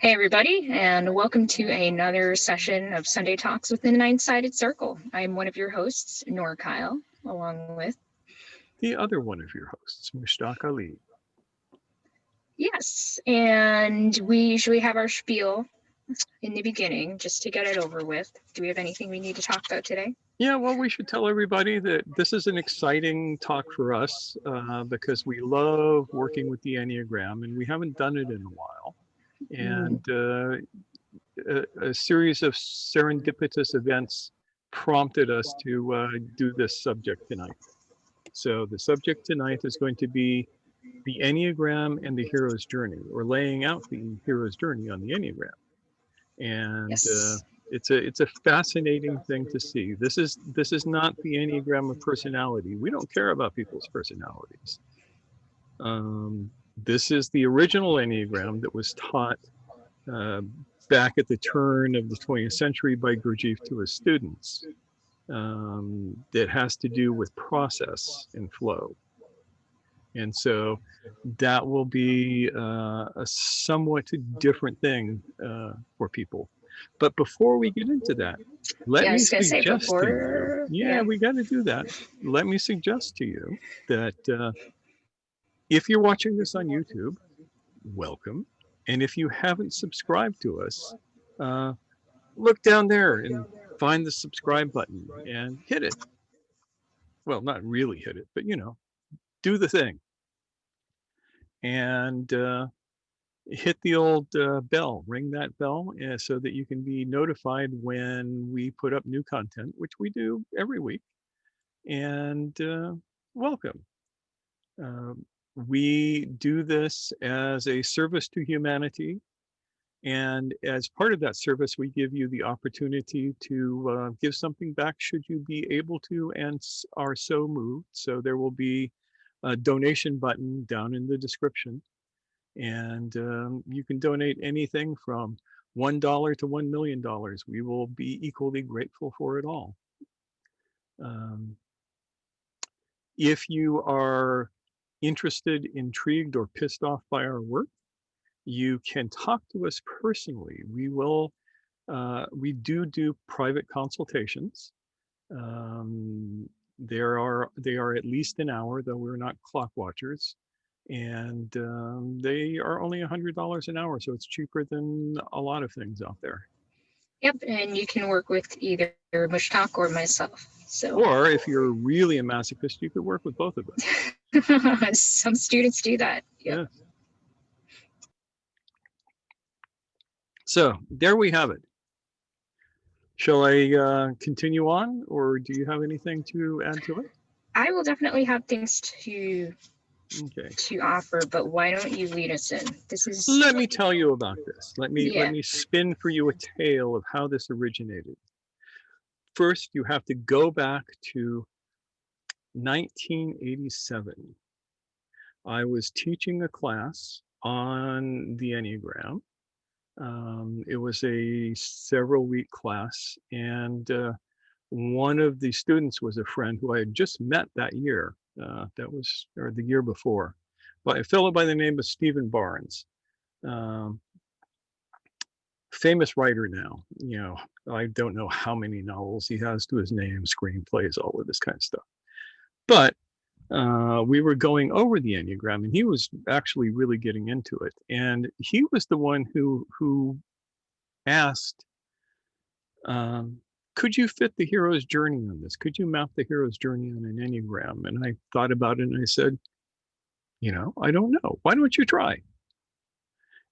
Hey, everybody, and welcome to another session of Sunday Talks within the Nine-Sided Circle. I'm one of your hosts, Nora Kyle, along with the other one of your hosts, Mushtaq Ali. Yes, and we usually have our spiel in the beginning just to get it over with. Do we have anything we need to talk about today? Yeah, well, we should tell everybody that this is an exciting talk for us because we love working with the Enneagram and we haven't done it in a while. And a series of serendipitous events prompted us to do this subject tonight. So the subject tonight is going to be the Enneagram and the hero's journey, or laying out the hero's journey on the Enneagram. And Yes. it's a fascinating thing to see. This is not the Enneagram of personality. We don't care about people's personalities. This is the original Enneagram that was taught uh, back at the turn of the 20th century by Gurdjieff to his students. That has to do with process and flow. And so that will be a somewhat different thing for people. But before we get into that, let Yeah, I me was going to say suggest to you, before. yeah, we got to do that. Let me suggest to you that if you're watching this on YouTube, welcome. And if you haven't subscribed to us, uh, look down there and find the subscribe button and hit it. Well, not really hit it, but do the thing. And hit the old bell, ring that bell so that you can be notified when we put up new content, which we do every week. And welcome. Um, we do this as a service to humanity. And as part of that service, we give you the opportunity to give something back should you be able to and are so moved. So there will be a donation button down in the description. And you can donate anything from $1 to $1 million. We will be equally grateful for it all. Um, if you are interested, intrigued, or pissed off by our work, you can talk to us personally. We do private consultations. They are at least an hour, though we're not clock watchers, and they are only $100 an hour, so it's cheaper than a lot of things out there. Yep, and you can work with either Mushtaq or myself. So, Or if you're really a masochist, you could work with both of us. some students do that. Yep. Yes. So there we have it. Shall I continue on, or do you have anything to add to it? I will definitely have things Okay. to offer, but why don't you lead us in? This is Let me tell you about this. Let yeah. me spin for you a tale of how this originated. First, you have to go back to 1987. I was teaching a class on the Enneagram. It was a several week class, and one of the students was a friend who I had just met that year. Or the year before, by a fellow by the name of Stephen Barnes. Um, Famous writer now. I don't know how many novels he has to his name, screenplays, all of this kind of stuff. But we were going over the Enneagram, and he was actually really getting into it. And he was the one who asked, could you fit the hero's journey on this? Could you map the hero's journey on an Enneagram? And I thought about it and I said, I don't know. Why don't you try?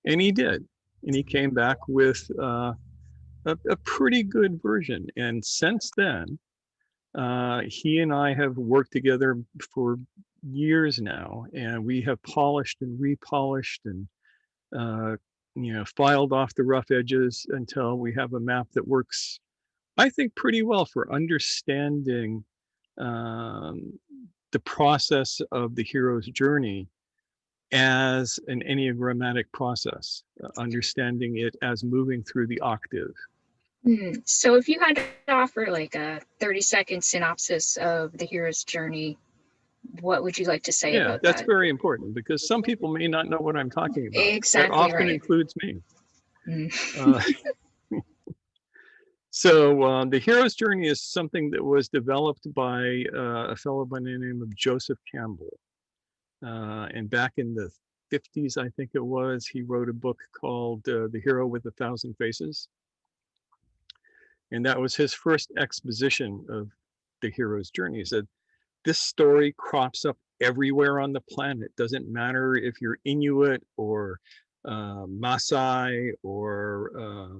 And he did. And he came back with a pretty good version. And since then, he and I have worked together for years now, and we have polished and repolished and filed off the rough edges until we have a map that works, I think, pretty well for understanding the process of the hero's journey as an enneagrammatic process, understanding it as moving through the octave. So if you had to offer like a 30-second synopsis of the hero's journey, what would you like to say about that's that? very important because some people may not know what I'm talking about. Exactly That often right. includes me. Uh, so the hero's journey is something that was developed by a fellow by the name of Joseph Campbell. And back in the 50s, I think it was, he wrote a book called The Hero with a Thousand Faces. And that was his first exposition of the hero's journey. He said, this story crops up everywhere on the planet. Doesn't matter if you're Inuit or Maasai or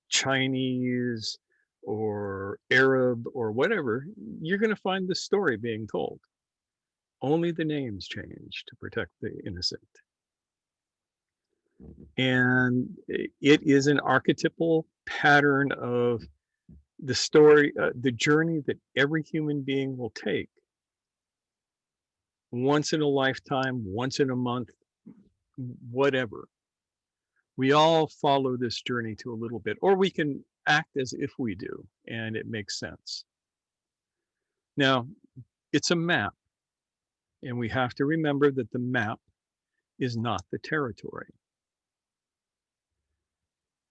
Chinese or Arab or whatever, you're going to find this story being told. Only the names change to protect the innocent. And it is an archetypal pattern of the story, the journey that every human being will take once in a lifetime, once in a month, whatever. We all follow this journey to a little bit, or we can act as if we do, and it makes sense. Now, it's a map, and we have to remember that the map is not the territory.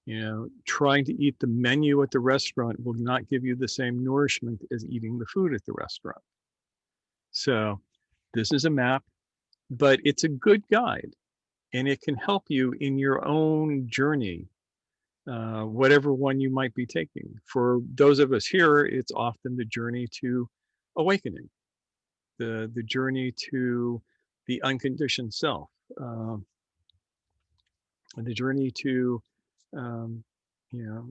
You know, trying to eat the menu at the restaurant will not give you the same nourishment as eating the food at the restaurant. So this is a map, but it's a good guide, and it can help you in your own journey, whatever one you might be taking. For those of us here, it's often the journey to awakening, the journey to the unconditioned self, the journey to um, you know,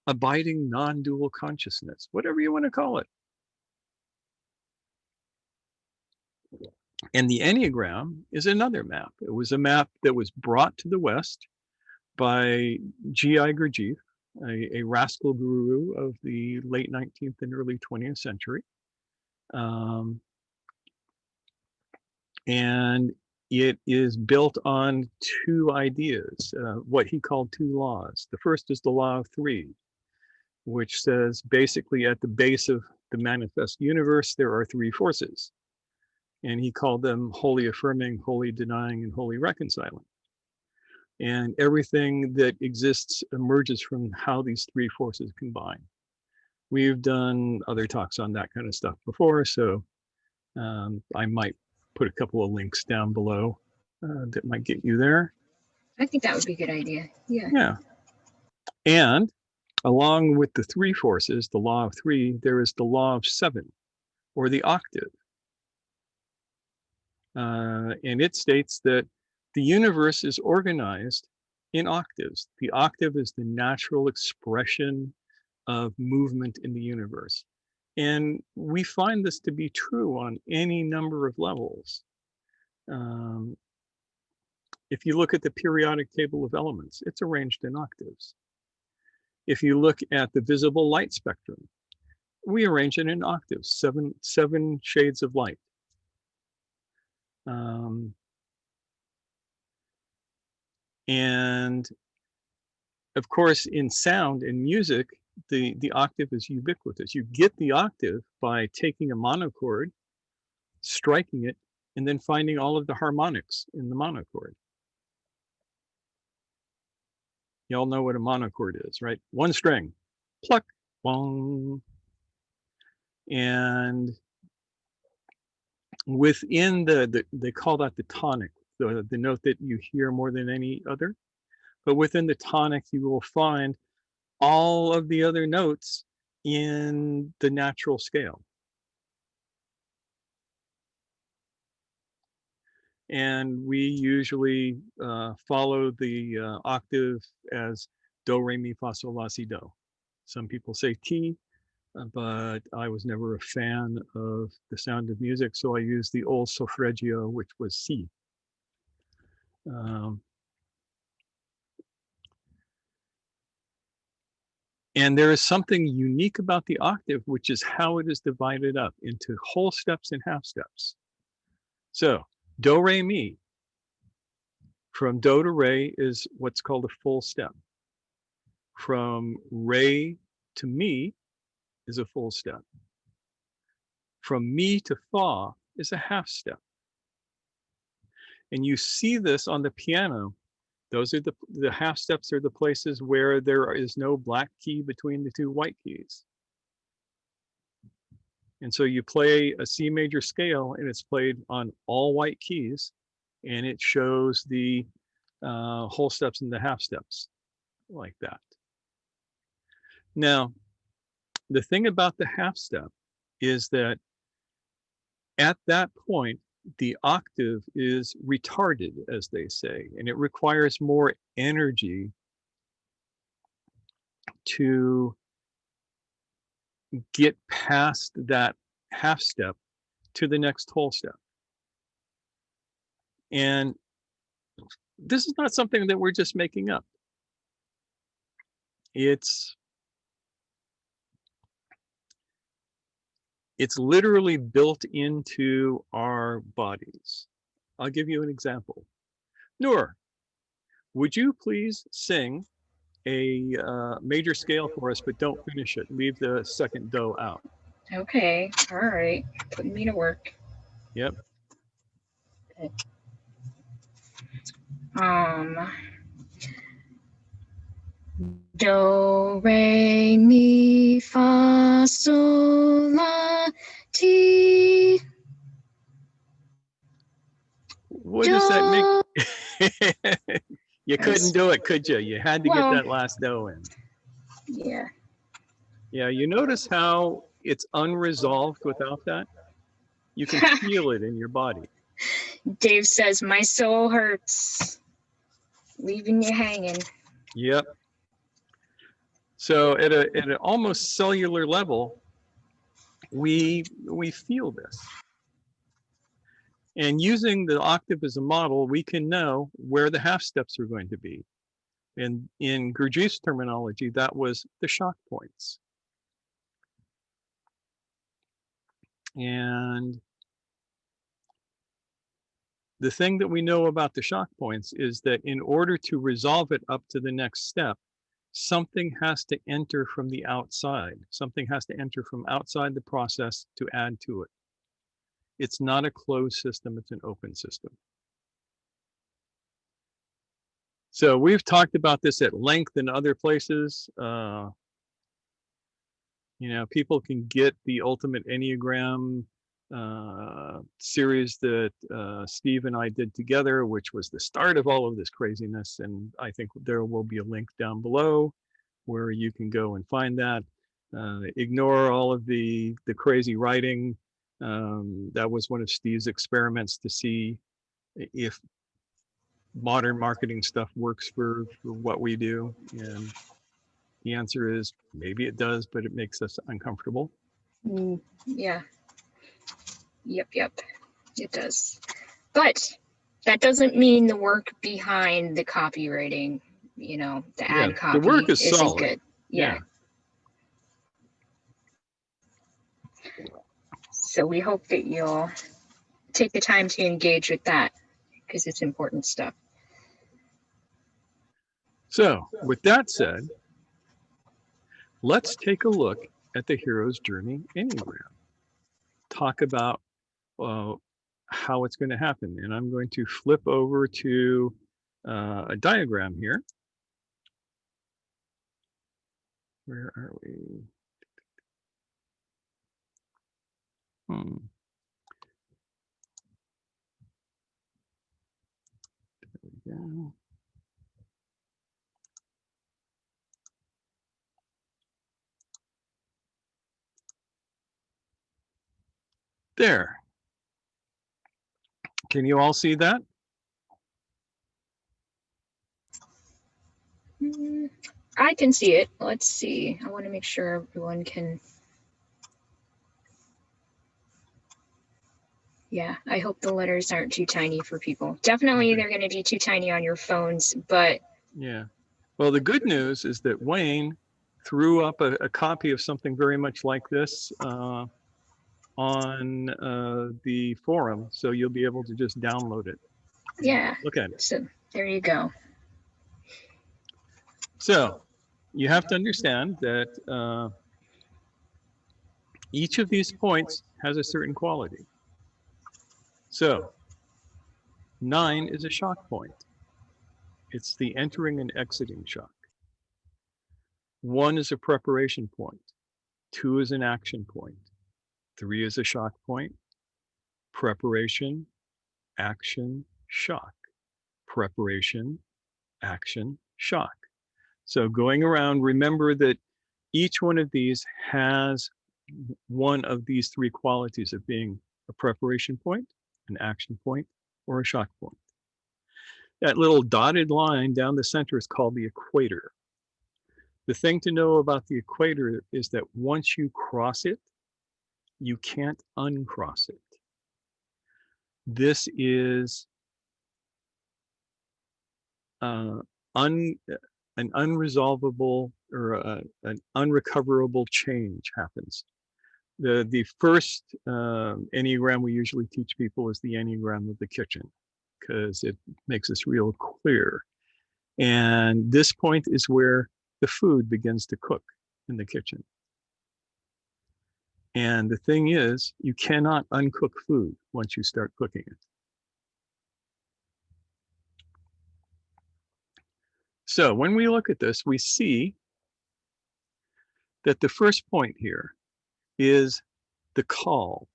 abiding non-dual consciousness, whatever you want to call it. And the Enneagram is another map. It was a map that was brought to the West by G.I. Gurdjieff, a rascal guru of the late 19th and early 20th century. And it is built on two ideas, what he called two laws. The first is the law of three, which says basically at the base of the manifest universe, there are three forces. And he called them wholly affirming, wholly denying, and wholly reconciling. And everything that exists emerges from how these three forces combine. We've done other talks on that kind of stuff before, so I might put a couple of links down below that might get you there. I think that would be a good idea. Yeah. Yeah. And along with the three forces, the law of three, there is the law of seven, or the octave. And it states that the universe is organized in octaves. The octave is the natural expression of movement in the universe. And we find this to be true on any number of levels. If you look at the periodic table of elements, it's arranged in octaves. If you look at the visible light spectrum, we arrange it in octaves, seven shades of light. And of course, in sound and music, the octave is ubiquitous. You get the octave by taking a monochord, striking it, and then finding all of the harmonics in the monochord. Y'all know what a monochord is, right? One string, pluck, bong. And within they call that the tonic, the note that you hear more than any other. But within the tonic, you will find all of the other notes in the natural scale. And we usually follow the octave as do, re, mi, fa, sol, la, si, do. Some people say ti, but I was never a fan of the sound of music, so I used the old solfeggio, which was si. And there is something unique about the octave, which is how it is divided up into whole steps and half steps. So do, re, mi, from do to re is what's called a full step. From re to mi is a full step. From mi to fa is a half step. And you see this on the piano. Those are the half steps are the places where there is no black key between the two white keys. And so you play a C major scale and it's played on all white keys, and it shows the whole steps and the half steps like that. Now, the thing about the half step is that at that point, the octave is retarded, as they say, and it requires more energy to get past that half step to the next whole step. And this is not something that we're just making up. It's literally built into our bodies. I'll give you an example. Noor, would you please sing a major scale for us, but don't finish it. Leave the second do out. Okay. All right. Putting me to work. Yep. Do, re, mi, fa, sol, la, ti. What does that make? You couldn't do it, could you? You had to get that last do in. Yeah. Yeah, you notice how it's unresolved without that? You can feel it in your body. Dave says, my soul hurts. Leaving you hanging. Yep. So at an almost cellular level, we feel this. And using the octave as a model, we can know where the half steps are going to be. And in Gurdjieff's terminology, that was the shock points. And the thing that we know about the shock points is that in order to resolve it up to the next step, something has to enter from the outside. Something has to enter from outside the process to add to it. It's not a closed system, it's an open system. So we've talked about this at length in other places. You know, people can get the Ultimate Enneagram series that Steve and I did together, which was the start of all of this craziness. And I think there will be a link down below where you can go and find that. Ignore all of the crazy writing. That was one of Steve's experiments to see if modern marketing stuff works for what we do. And the answer is maybe it does, but it makes us uncomfortable. Yeah. Yep. It does. But that doesn't mean the work behind the copywriting, you know, the ad copy the work is isn't solid. good. Yeah. So we hope that you'll take the time to engage with that because it's important stuff. So with that said, let's take a look at the Hero's Journey Enneagram. Talk about how it's going to happen. And I'm going to flip over to a diagram here. Where are we? There we go. There. Can you all see that? I can see it. Let's see. I want to make sure everyone can. Yeah, I hope the letters aren't too tiny for people. Definitely they're going to be too tiny on your phones, but. Yeah. Well, the good news is that Wayne threw up a copy of something very much like this on the forum, so you'll be able to just download it. Yeah. Look at it. So there you go. So you have to understand that each of these points has a certain quality. So 9 is a shock point. It's the entering and exiting shock. 1 is a preparation point. 2 is an action point. 3 is a shock point. Preparation, action, shock. Preparation, action, shock. So going around, remember that each one of these has one of these 3 qualities of being a preparation point, an action point, or a shock point. That little dotted line down the center is called the equator. The thing to know about the equator is that once you cross it, you can't uncross it. This is an unresolvable or an unrecoverable change happens. The first Enneagram we usually teach people is the Enneagram of the kitchen, because it makes this real clear. And this point is where the food begins to cook in the kitchen. And the thing is, you cannot uncook food once you start cooking it. So when we look at this, we see that the first point here is the call.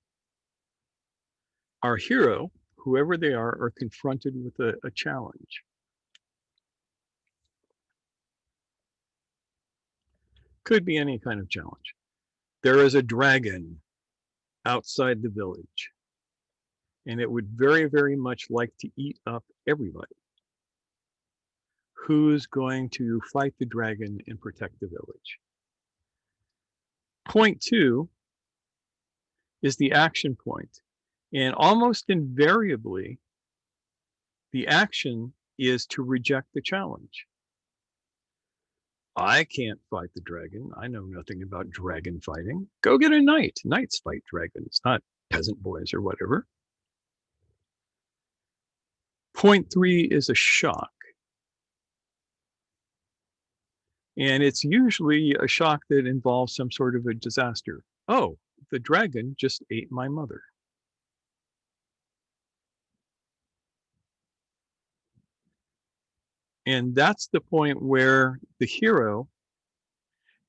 Our hero, whoever they are confronted with a challenge. Could be any kind of challenge. There is a dragon outside the village, and it would very, very much like to eat up everybody. Who's going to fight the dragon and protect the village? Point 2 is the action point. And almost invariably, the action is to reject the challenge. I can't fight the dragon. I know nothing about dragon fighting. Go get a knight. Knights fight dragons, not peasant boys or whatever. Point 3 is a shock. And it's usually a shock that involves some sort of a disaster. Oh, the dragon just ate my mother. And that's the point where the hero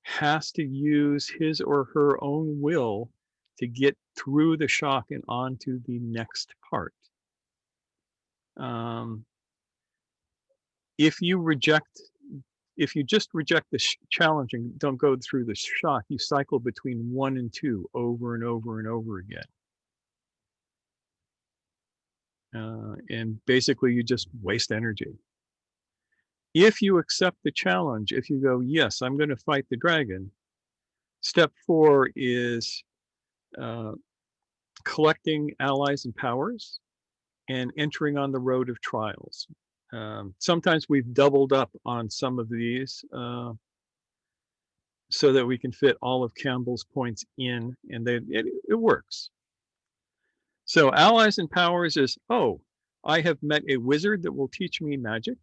has to use his or her own will to get through the shock and onto the next part. If you just reject the challenge and don't go through the shock, you cycle between 1 and 2 over and over and over again. And basically you just waste energy. If you accept the challenge, if you go, yes, I'm going to fight the dragon, step 4 is collecting allies and powers and entering on the road of trials. Sometimes we've doubled up on some of these so that we can fit all of Campbell's points in, and it works. So allies and powers is, oh, I have met a wizard that will teach me magic,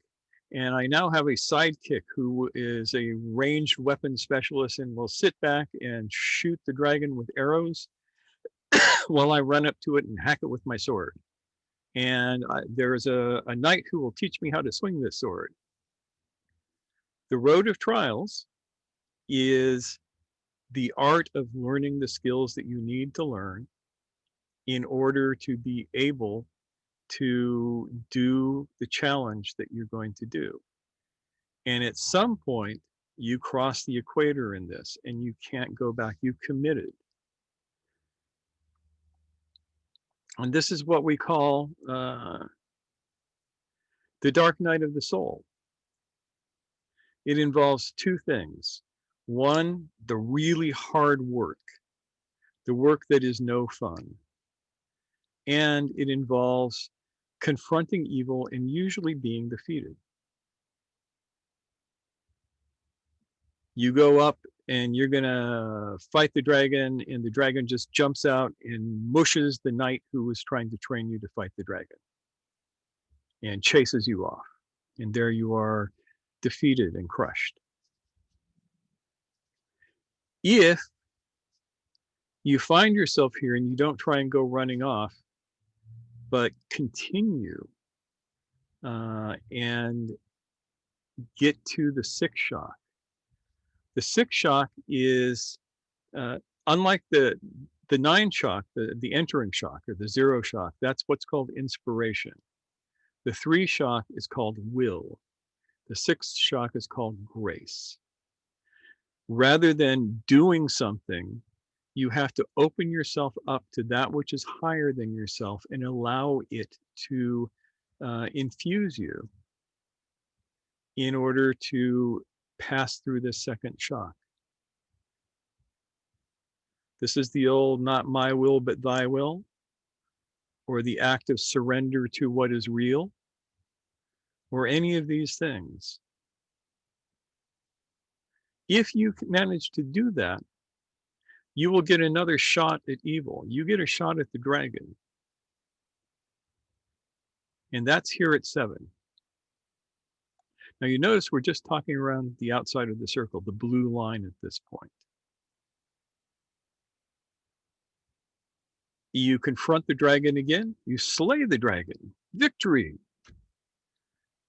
and I now have a sidekick who is a ranged weapon specialist and will sit back and shoot the dragon with arrows while I run up to it and hack it with my sword. And there's a knight who will teach me how to swing this sword. The road of trials is the art of learning the skills that you need to learn in order to be able to do the challenge that you're going to do. And at some point, you cross the equator in this and you can't go back. You've committed. And this is what we call the dark night of the soul. It involves 2 things. 1, the really hard work, the work that is no fun. And it involves confronting evil and usually being defeated. You go up and you're gonna fight the dragon, and the dragon just jumps out and mushes the knight who was trying to train you to fight the dragon and chases you off. And there you are, defeated and crushed. If you find yourself here and you don't try and go running off, but continue and get to the 6 shock. The 6 shock is unlike the 9 shock, the entering shock or the 0 shock. That's what's called inspiration. The 3 shock is called will. The 6th shock is called grace. Rather than doing something, you have to open yourself up to that which is higher than yourself and allow it to infuse you in order to pass through this 2nd shock. This is the old not my will but thy will, or the act of surrender to what is real, or any of these things. If you manage to do that, you will get another shot at evil. You get a shot at the dragon. And that's here at 7. Now you notice we're just talking around the outside of the circle, the blue line at this point. You confront the dragon again, you slay the dragon. Victory!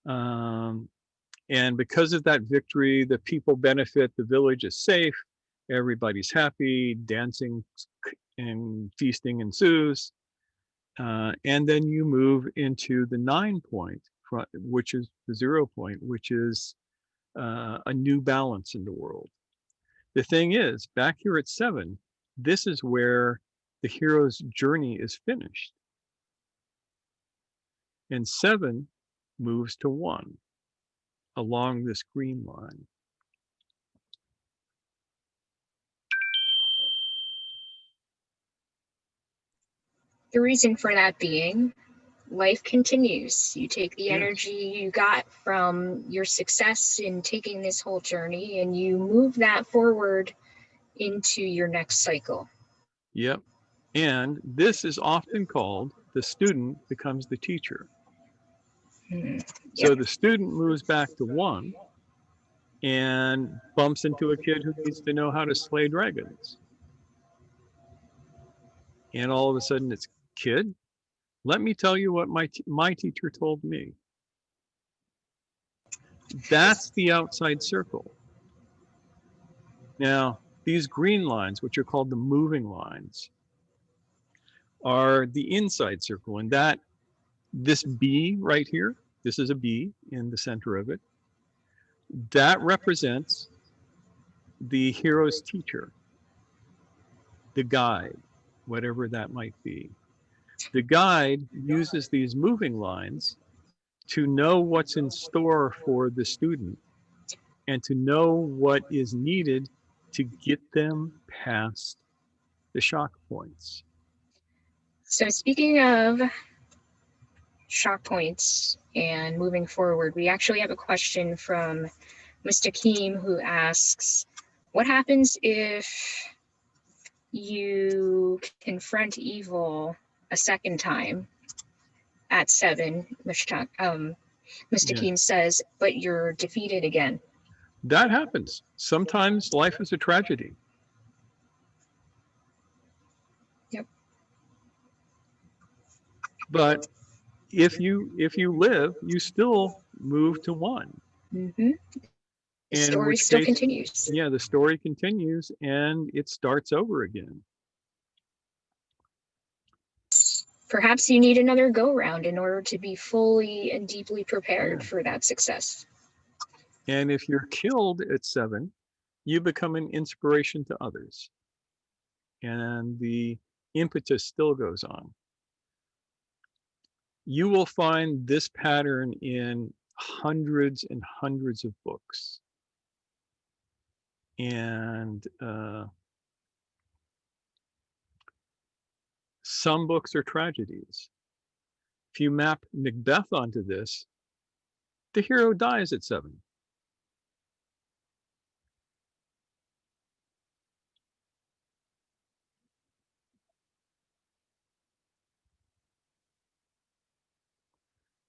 And because of that victory, the people benefit, the village is safe, everybody's happy, dancing and feasting ensues. And then you move into the 9 point, which is the 0 point, which is a new balance in the world. The thing is, back here at 7, this is where the hero's journey is finished. And 7 moves to 1 along this green line. The reason for that being, life continues. You take the energy you got from your success in taking this whole journey and you move that forward into your next cycle. Yep. And this is often called the student becomes the teacher. So the student moves back to 1 and bumps into a kid who needs to know how to slay dragons. And all of a sudden it's, kid, let me tell you what my teacher told me. That's the outside circle. Now, these green lines, which are called the moving lines, are the inside circle. And that, this B right here, this is a B in the center of it, that represents the hero's teacher, the guide, whatever that might be. The guide uses these moving lines to know what's in store for the student and to know what is needed to get them past the shock points. So speaking of shock points and moving forward, we actually have a question from Mr. Keem who asks, what happens if you confront evil a second time at 7? Mr. Keem says, but you're defeated again. That happens. Sometimes life is a tragedy. Yep. But if you live, you still move to 1. Mm-hmm. The story still continues. Yeah, the story continues and it starts over again. Perhaps you need another go-round in order to be fully and deeply prepared for that success. And if you're killed at 7, you become an inspiration to others. And the impetus still goes on. You will find this pattern in hundreds and hundreds of books. And some books are tragedies. If you map Macbeth onto this, the hero dies at 7.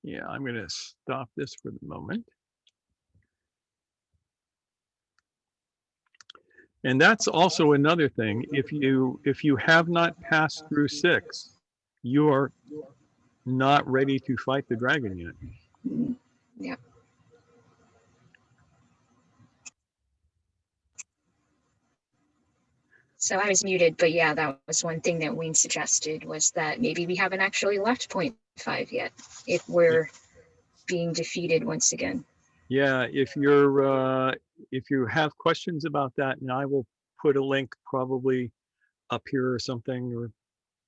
Yeah, I'm going to stop this for the moment. And that's also another thing. If you have not passed through 6, you are not ready to fight the dragon yet. Yeah. So I was muted, but yeah, that was one thing that Wayne suggested, was that maybe we haven't actually left 0.5 yet, if we're being defeated once again. Yeah, if you have questions about that, and I will put a link probably up here or something, or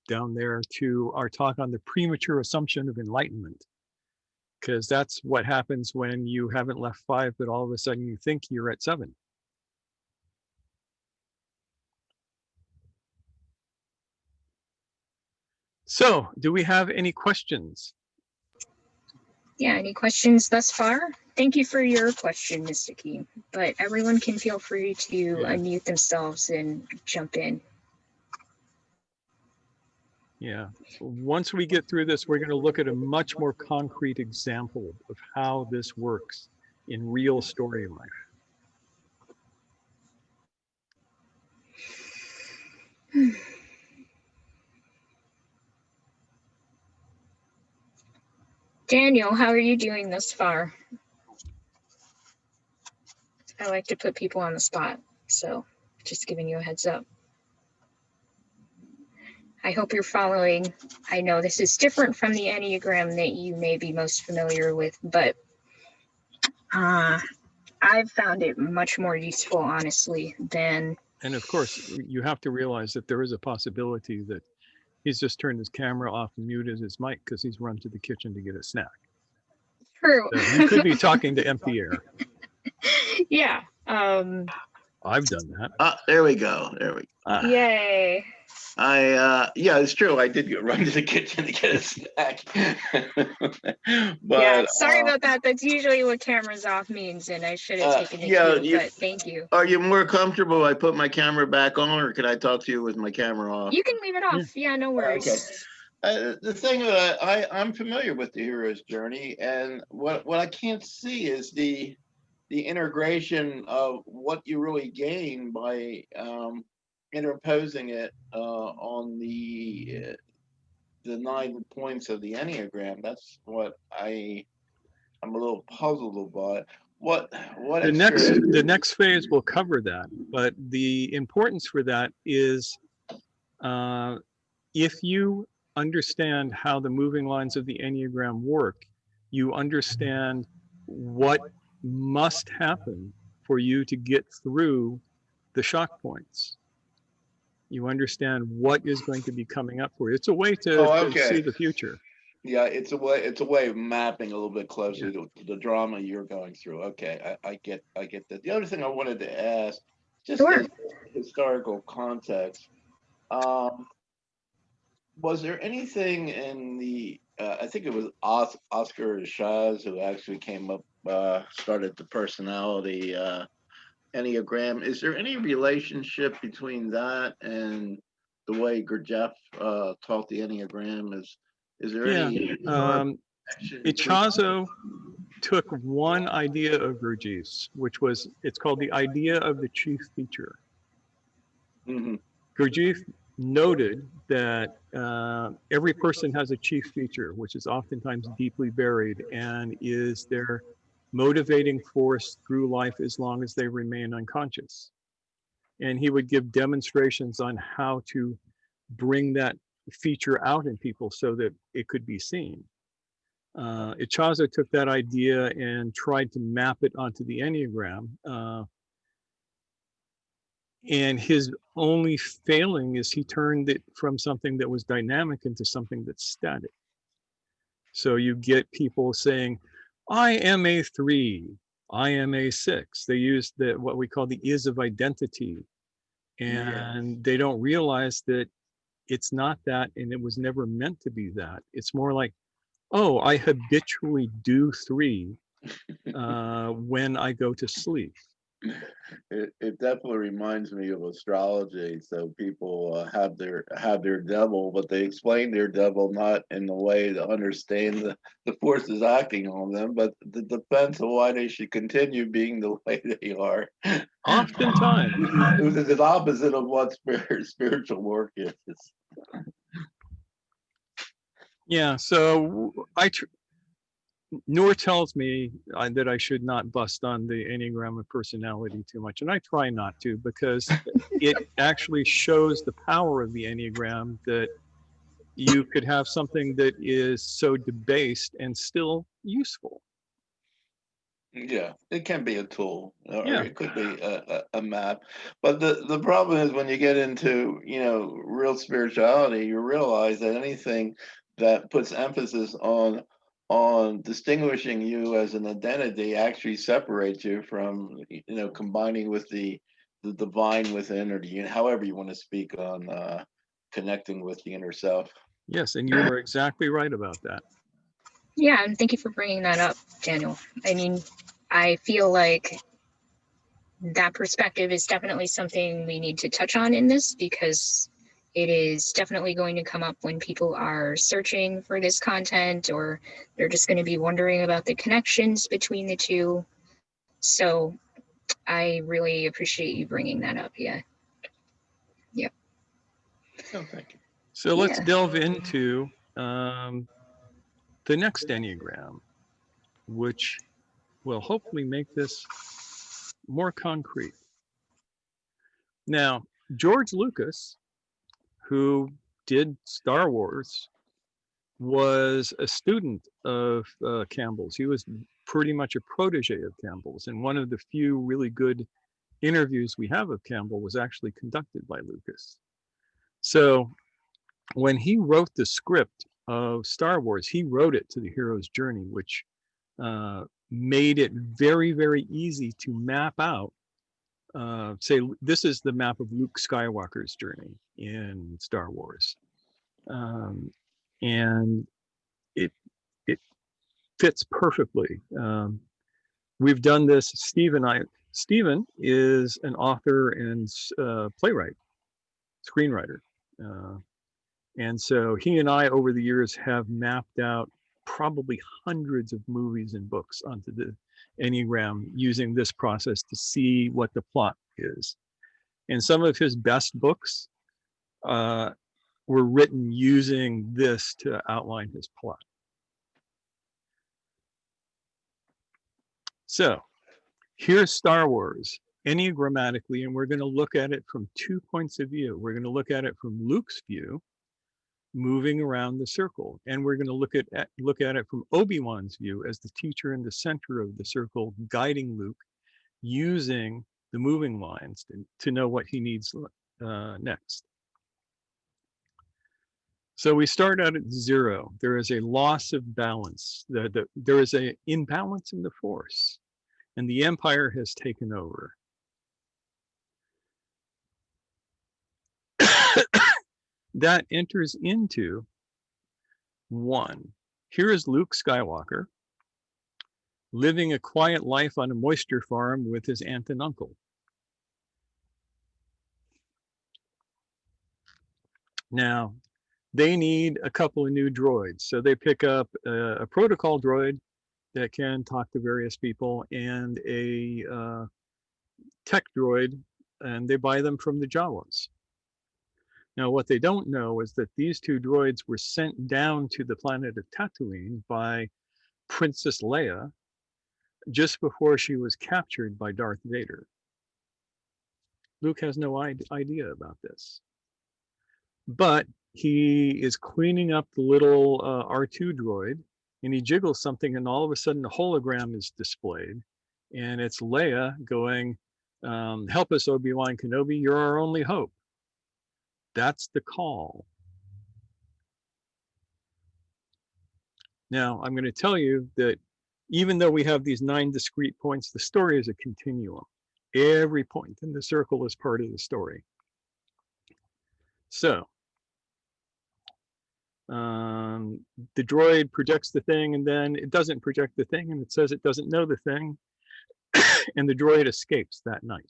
down there, to our talk on the premature assumption of enlightenment, because that's what happens when you haven't left 5, but all of a sudden you think you're at 7. So, do we have any questions? Yeah, any questions thus far? Thank you for your question, Mysticky, but everyone can feel free to unmute themselves and jump in. Yeah, once we get through this, we're going to look at a much more concrete example of how this works in real story life. Daniel, how are you doing thus far? I like to put people on the spot, so just giving you a heads up. I hope you're following. I know this is different from the Enneagram that you may be most familiar with, but I've found it much more useful, honestly, than... And of course, you have to realize that there is a possibility that he's just turned his camera off and muted his mic because he's run to the kitchen to get a snack. True. So you could be talking to empty air. Yeah. I've done that. There we go. There we go. Yay. Yeah, it's true. I did run to the kitchen to get a snack. But, yeah, sorry about that. That's usually what cameras off means, and I should have taken the cue, but thank you. Are you more comfortable I put my camera back on, or could I talk to you with my camera off? You can leave it off. Yeah, no worries. Okay. The thing that I'm familiar with the hero's journey, and what I can't see is the integration of what you really gain by interposing it on the 9 points of the Enneagram. That's what I'm a little puzzled about. What the next phase will cover that, but the importance for that is if you understand how the moving lines of the Enneagram work, you understand what must happen for you to get through the shock points. You understand what is going to be coming up for you. It's a way to see the future. Yeah, it's a way of mapping a little bit closer to the drama you're going through. Okay, I get that. The other thing I wanted to ask, just in historical context, was there anything in the I think it was Oscar Chaz who actually came up, started the personality Enneagram. Is there any relationship between that and the way Gurdjieff taught the Enneagram? Is there any? Ichazo took one idea of Gurdjieff's, which was, it's called the idea of the chief feature. Mm-hmm. Gurdjieff noted that every person has a chief feature, which is oftentimes deeply buried and is their motivating force through life as long as they remain unconscious. And he would give demonstrations on how to bring that feature out in people so that it could be seen. Ichazo took that idea and tried to map it onto the Enneagram. And his only failing is he turned it from something that was dynamic into something that's static. So you get people saying, I am a 3, I am a 6. They use what we call the is of identity. And they don't realize that it's not that, and it was never meant to be that. It's more like, oh, I habitually do 3 when I go to sleep. It definitely reminds me of astrology. So people have their devil, but they explain their devil not in the way to understand the forces acting on them, but the defense of why they should continue being the way they are. Oftentimes, it was the opposite of what spiritual work is. Yeah. So Noor tells me that I should not bust on the Enneagram of personality too much, and I try not to, because it actually shows the power of the Enneagram, that you could have something that is so debased and still useful. Yeah, it can be a tool, or Yeah. it could be a map. But the problem is when you get into, real spirituality, you realize that anything that puts emphasis on distinguishing you as an identity actually separates you from, combining with the divine within, or however you want to speak on connecting with the inner self. Yes, and you are exactly right about that. Yeah, and thank you for bringing that up, Daniel. I mean, I feel like that perspective is definitely something we need to touch on in this, because it is definitely going to come up when people are searching for this content, or they're just going to be wondering about the connections between the two. So I really appreciate you bringing that up. Yeah. Yep. Oh, thank you. So let's Yeah. delve into the next Enneagram, which will hopefully make this more concrete. Now, George Lucas, who did Star Wars, was a student of Campbell's. He was pretty much a protege of Campbell's, and one of the few really good interviews we have of Campbell was actually conducted by Lucas. So when he wrote the script of Star Wars, he wrote it to the hero's journey, which made it very, very easy to map out. Say, this is the map of Luke Skywalker's journey in Star Wars. And it fits perfectly. We've done this, Stephen is an author and playwright, screenwriter. And so he and I, over the years, have mapped out probably hundreds of movies and books onto the Enneagram using this process to see what the plot is. And some of his best books were written using this to outline his plot. So here's Star Wars enneagrammatically, and we're going to look at it from 2 points of view. We're going to look at it from Luke's view, moving around the circle, and we're going to look at it from Obi-Wan's view as the teacher in the center of the circle, guiding Luke, using the moving lines to know what he needs next. So we start out at 0. There is a loss of balance. There is an imbalance in the force, and the Empire has taken over. That enters into 1. Here is Luke Skywalker living a quiet life on a moisture farm with his aunt and uncle. Now, they need a couple of new droids. So they pick up a protocol droid that can talk to various people and a tech droid, and they buy them from the Jawas. Now, what they don't know is that these 2 droids were sent down to the planet of Tatooine by Princess Leia just before she was captured by Darth Vader. Luke has no idea about this. But he is cleaning up the little R2 droid, and he jiggles something, and all of a sudden a hologram is displayed, and it's Leia going, help us, Obi-Wan Kenobi, you're our only hope. That's the call. Now, I'm going to tell you that even though we have these 9 discrete points, the story is a continuum. Every point in the circle is part of the story. So, the droid projects the thing, and then it doesn't project the thing, and it says it doesn't know the thing, and the droid escapes that night.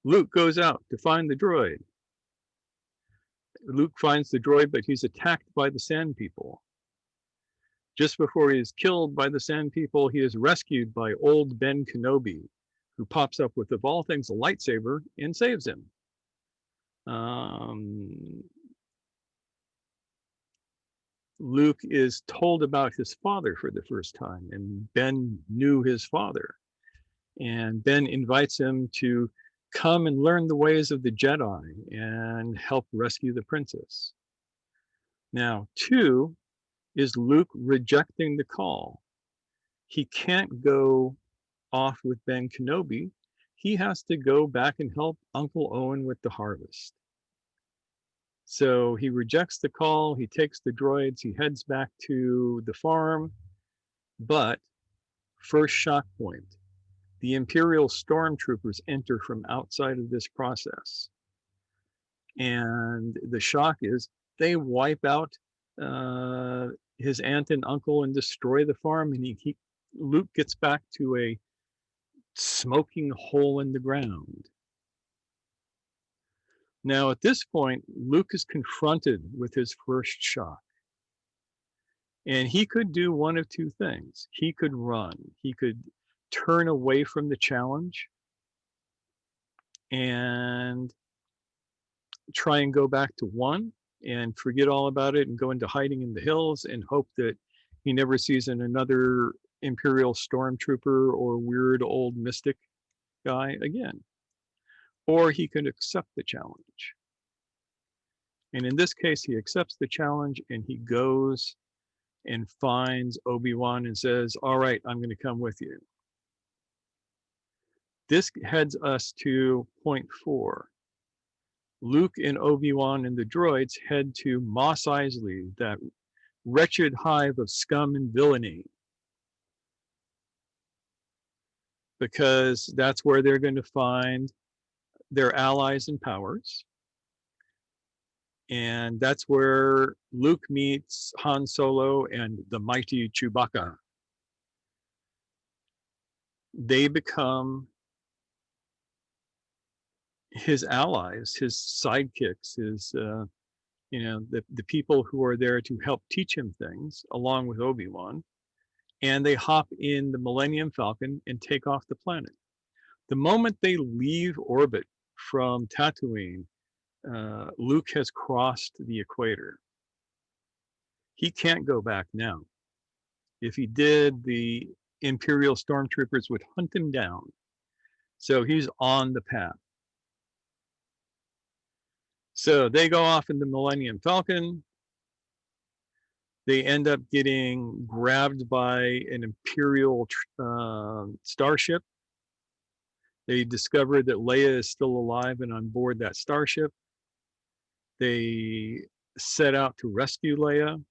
Luke goes out to find the droid. Luke finds the droid, but he's attacked by the Sand People. Just before he is killed by the Sand People, he is rescued by old Ben Kenobi, who pops up with, of all things, a lightsaber and saves him. Luke is told about his father for the first time, and Ben knew his father. And Ben invites him to come and learn the ways of the Jedi and help rescue the princess. Now, 2 is Luke rejecting the call. He can't go off with Ben Kenobi. He has to go back and help Uncle Owen with the harvest. So he rejects the call, he takes the droids, he heads back to the farm, but first shock point, the Imperial stormtroopers enter from outside of this process. And the shock is they wipe out his aunt and uncle and destroy the farm, and Luke gets back to a smoking hole in the ground. Now, at this point, Luke is confronted with his first shock. And he could do one of 2 things. He could run. He could turn away from the challenge and try and go back to 1 and forget all about it and go into hiding in the hills and hope that he never sees another Imperial stormtrooper or weird old mystic guy again. Or he could accept the challenge. And in this case, he accepts the challenge and he goes and finds Obi-Wan and says, all right, I'm going to come with you. This heads us to point 4. Luke and Obi-Wan and the droids head to Mos Eisley, that wretched hive of scum and villainy, because that's where they're going to find their allies and powers. And that's where Luke meets Han Solo and the mighty Chewbacca. They become his allies, his sidekicks, his, the people who are there to help teach him things, along with Obi-Wan. And they hop in the Millennium Falcon and take off the planet. The moment they leave orbit from Tatooine, Luke has crossed the equator. He can't go back now. If he did, the Imperial stormtroopers would hunt him down. So he's on the path. So they go off in the Millennium Falcon. They end up getting grabbed by an Imperial starship. They discover that Leia is still alive and on board that starship. They set out to rescue Leia.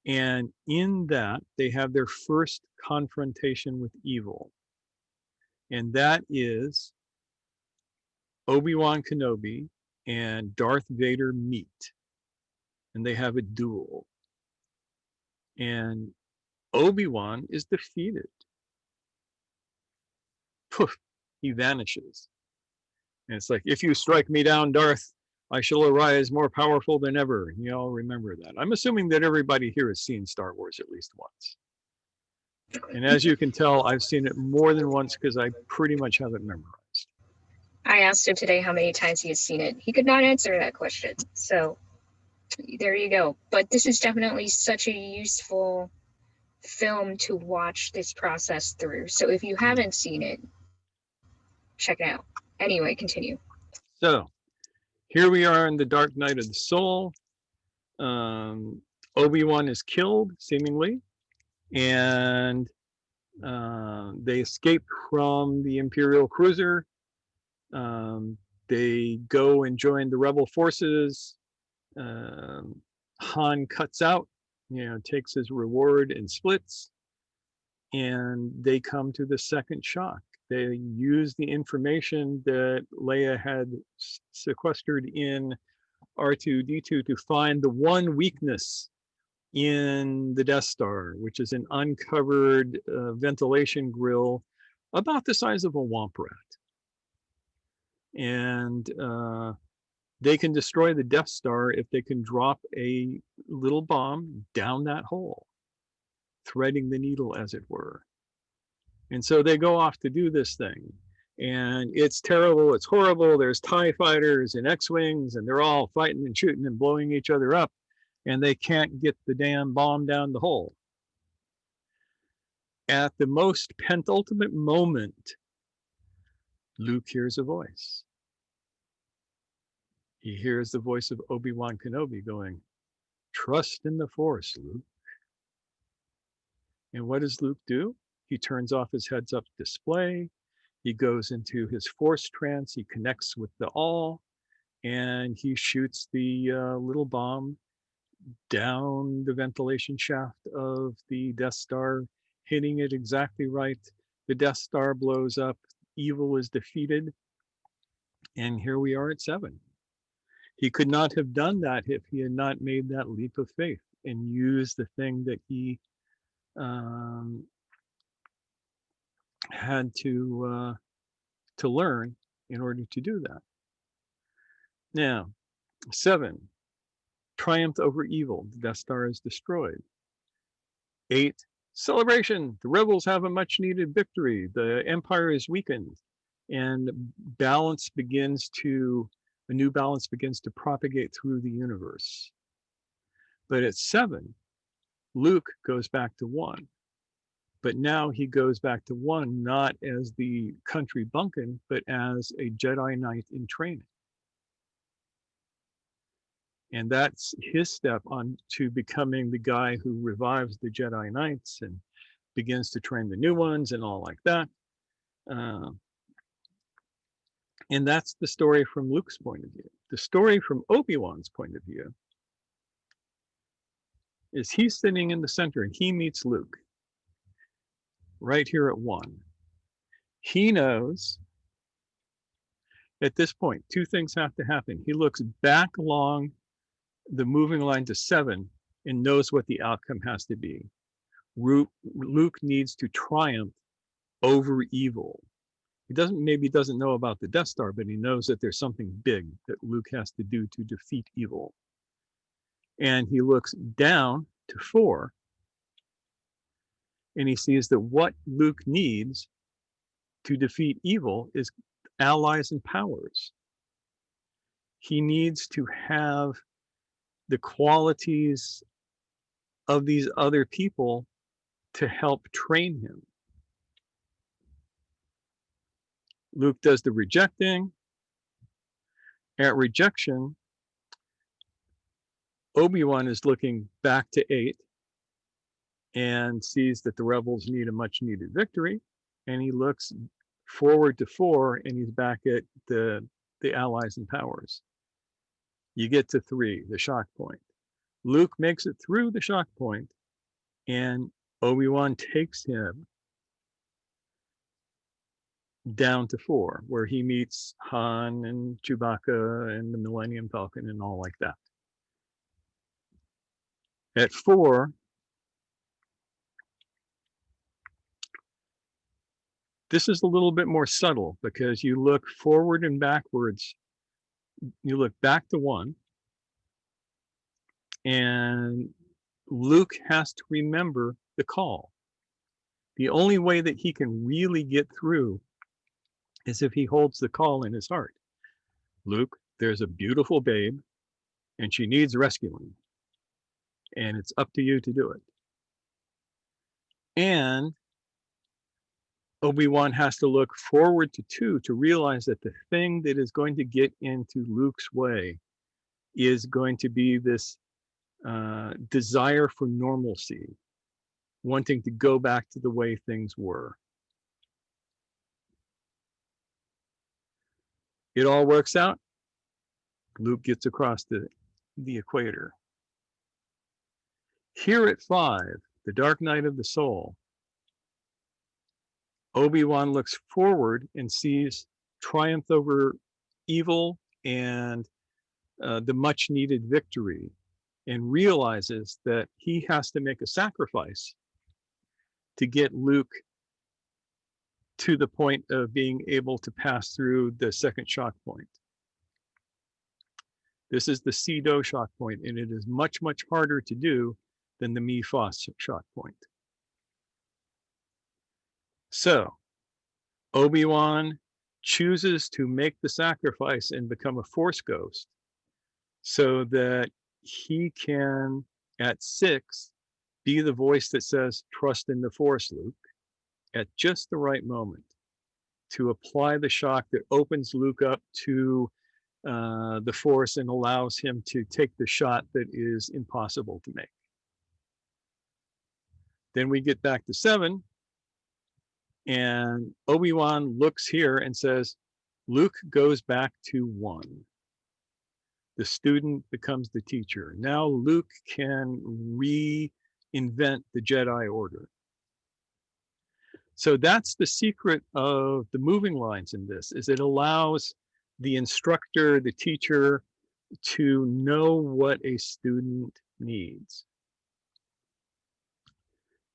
And in that, they have their first confrontation with evil. And that is Obi-Wan Kenobi and Darth Vader meet. And they have a duel. And Obi-Wan is defeated. Poof, he vanishes. And it's like, if you strike me down, Darth, I shall arise more powerful than ever. You all remember that. I'm assuming that everybody here has seen Star Wars at least once. And as you can tell, I've seen it more than once because I pretty much have it memorized. I asked him today how many times he has seen it. He could not answer that question. So there you go. But this is definitely such a useful film to watch this process through. So if you haven't seen it, check it out. Anyway, continue. So here we are in the Dark Night of the Soul. Obi-Wan is killed, seemingly, and they escape from the Imperial cruiser. They go and join the rebel forces. Han cuts out, takes his reward and splits, and they come to the second shock. They use the information that Leia had sequestered in R2-D2 to find the one weakness in the Death Star, which is an uncovered ventilation grill about the size of a womp rat. And they can destroy the Death Star if they can drop a little bomb down that hole, threading the needle, as it were. And so they go off to do this thing. And it's terrible, it's horrible. There's TIE fighters and X-Wings, and they're all fighting and shooting and blowing each other up. and they can't get the damn bomb down the hole. At the most penultimate moment, Luke hears a voice. He hears the voice of Obi-Wan Kenobi going, "Trust in the Force, Luke." And what does Luke do? He turns off his heads-up display. He goes into his Force trance. He connects with the all, and he shoots the little bomb down the ventilation shaft of the Death Star, hitting it exactly right. The Death Star blows up. Evil is defeated. And here we are at 7. He could not have done that if he had not made that leap of faith and used the thing that he had to learn in order to do that. Now, 7, triumph over evil. The Death Star is destroyed. 8, celebration. The rebels have a much needed victory. The Empire is weakened, and a new balance begins to propagate through the universe. But at 7, Luke goes back to 1. But now he goes back to 1, not as the country bumpkin, but as a Jedi Knight in training. And that's his step on to becoming the guy who revives the Jedi Knights and begins to train the new ones and all like that. And that's the story from Luke's point of view. The story from Obi-Wan's point of view is he's sitting in the center and he meets Luke right here at 1. He knows at this point, 2 things have to happen. He looks back along the moving line to 7 and knows what the outcome has to be. Luke needs to triumph over evil. He maybe doesn't know about the Death Star, but he knows that there's something big that Luke has to do to defeat evil. And he looks down to 4, and he sees that what Luke needs to defeat evil is allies and powers. He needs to have the qualities of these other people to help train him. Luke does the rejecting. At rejection, Obi-Wan is looking back to 8 and sees that the rebels need a much needed victory. And he looks forward to 4 and he's back at the allies and powers. You get to 3, the shock point. Luke makes it through the shock point, and Obi-Wan takes him down to 4, where he meets Han and Chewbacca and the Millennium Falcon and all like that. At 4, this is a little bit more subtle because you look forward and backwards. You look back to 1, and Luke has to remember the call. The only way that he can really get through is if he holds the call in his heart. Luke, there's a beautiful babe, and she needs rescuing, and it's up to you to do it. And Obi-Wan has to look forward to 2 to realize that the thing that is going to get into Luke's way is going to be this desire for normalcy, wanting to go back to the way things were. It all works out. Luke gets across the equator. Here at 5, the Dark Night of the Soul, Obi-Wan looks forward and sees triumph over evil and the much needed victory, and realizes that he has to make a sacrifice to get Luke to the point of being able to pass through the second shock point. This is the Cedo shock point, and it is much, much harder to do than the Mi-Foss shock point. So Obi-Wan chooses to make the sacrifice and become a Force ghost so that he can, at 6, be the voice that says, trust in the force, Luke, at just the right moment to apply the shock that opens Luke up to the force and allows him to take the shot that is impossible to make. Then we get back to 7, and Obi-Wan looks here and says, Luke goes back to 1. The student becomes the teacher. Now Luke can reinvent the Jedi Order. So that's the secret of the moving lines in this, is it allows the instructor, the teacher, to know what a student needs.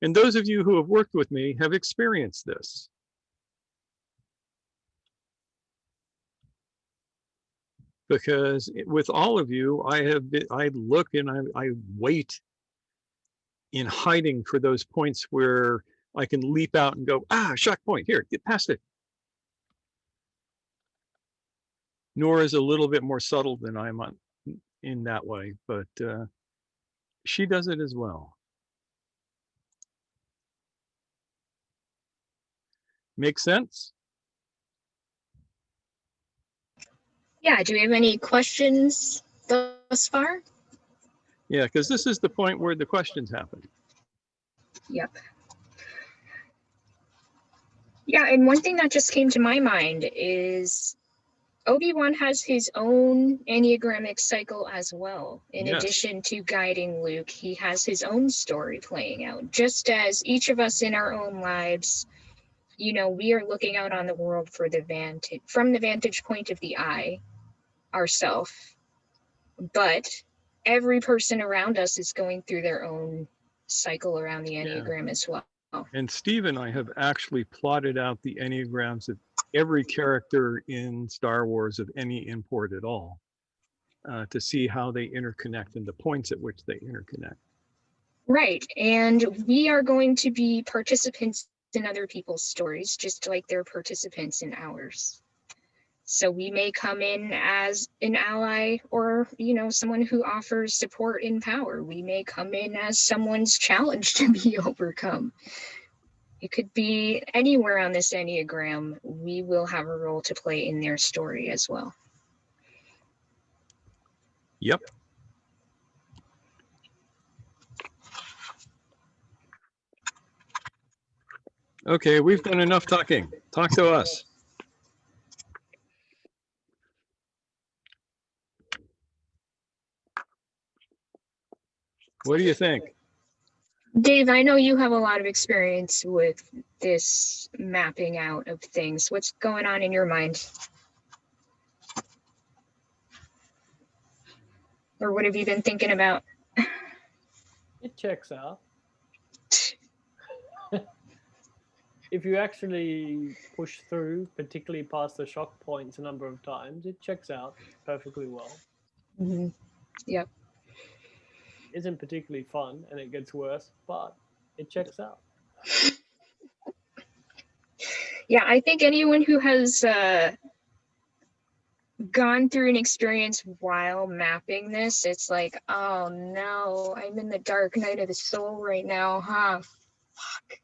And those of you who have worked with me have experienced this. Because with all of you, I look and I wait in hiding for those points where I can leap out and go, shock point, here, get past it. Nora's a little bit more subtle than I'm in that way, but she does it as well. Make sense? Yeah, do we have any questions thus far? Yeah, because this is the point where the questions happen. Yep. Yeah, and one thing that just came to my mind is Obi-Wan has his own Enneagrammic cycle as well. In addition to guiding Luke, he has his own story playing out. Just as each of us in our own lives, we are looking out on the world from the vantage point of the I, ourself. But every person around us is going through their own cycle around the Enneagram as well. And Steve and I have actually plotted out the Enneagrams of every character in Star Wars of any import at all, to see how they interconnect and the points at which they interconnect. Right. And we are going to be participants in other people's stories, just like they're participants in ours. So we may come in as an ally or, someone who offers support in power. We may come in as someone's challenge to be overcome. It could be anywhere on this Enneagram. We will have a role to play in their story as well. Yep. Okay, we've done enough talking. Talk to us. What do you think? Dave, I know you have a lot of experience with this mapping out of things. What's going on in your mind? Or what have you been thinking about? It checks out. If you actually push through, particularly past the shock points a number of times, it checks out perfectly well. Mm-hmm. Yep. Isn't particularly fun, and it gets worse, but it checks out. Yeah, I think anyone who has gone through an experience while mapping this, it's like, oh no, I'm in the dark night of the soul right now, huh? Fuck.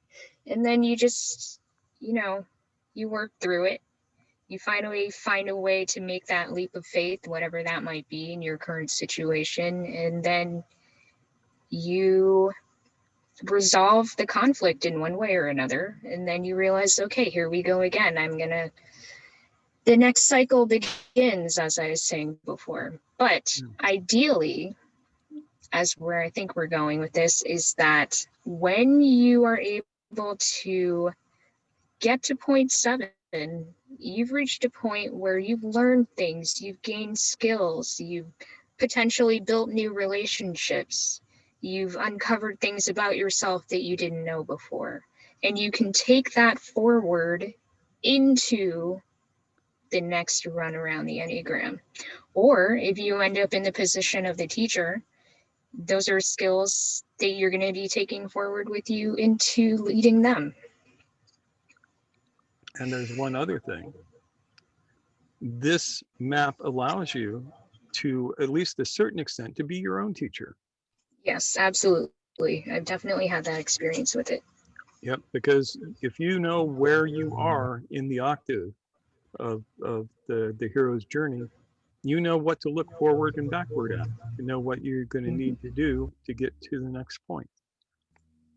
And then you just, you work through it. You finally find a way to make that leap of faith, whatever that might be in your current situation. And then you resolve the conflict in one way or another. And then you realize, okay, here we go again. The next cycle begins, as I was saying before. But ideally, as where I think we're going with this, is that when you are able to get to point 7, you've reached a point where you've learned things, you've gained skills, you've potentially built new relationships, you've uncovered things about yourself that you didn't know before. And you can take that forward into the next run around the Enneagram. Or if you end up in the position of the teacher, those are skills that you're going to be taking forward with you into leading them. And there's one other thing. This map allows you to at least a certain extent to be your own teacher. Yes, absolutely. I've definitely had that experience with it. Yep, because if you know where you are in the octave of the hero's journey, you know what to look forward and backward at. You know what you're going to need to do to get to the next point.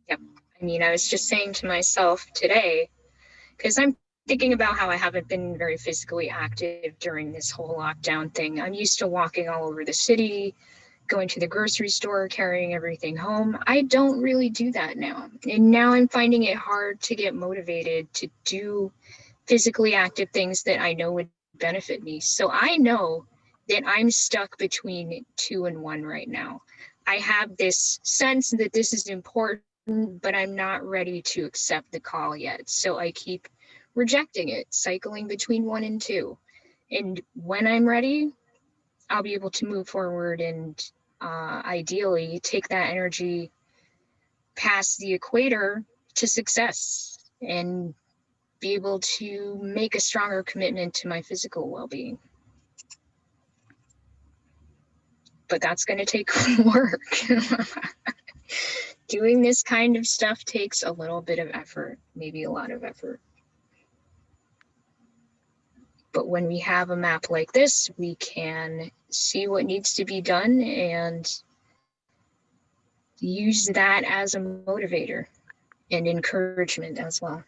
Yep. I mean, I was just saying to myself today, because I'm thinking about how I haven't been very physically active during this whole lockdown thing. I'm used to walking all over the city, going to the grocery store, carrying everything home. I don't really do that now. And now I'm finding it hard to get motivated to do physically active things that I know would benefit me. So I know that I'm stuck between 2 and 1 right now. I have this sense that this is important, but I'm not ready to accept the call yet. So I keep rejecting it, cycling between 1 and 2. And when I'm ready, I'll be able to move forward and ideally take that energy past the equator to success and be able to make a stronger commitment to my physical well-being. But that's going to take work. Doing this kind of stuff takes a little bit of effort, maybe a lot of effort. But when we have a map like this, we can see what needs to be done and use that as a motivator and encouragement as well.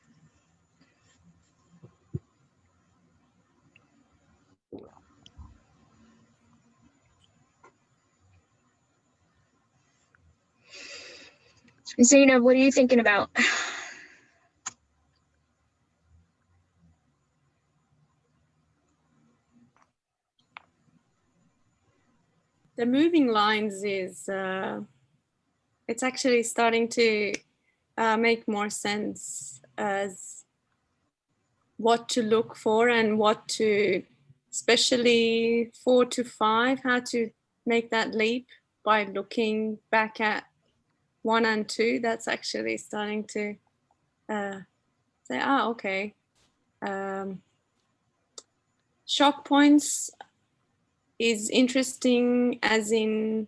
Zainab, what are you thinking about? The moving lines is, it's actually starting to make more sense as what to look for and what to, especially 4 to 5, how to make that leap by looking back at 1 and 2. That's actually starting to say, okay. Shock points is interesting as in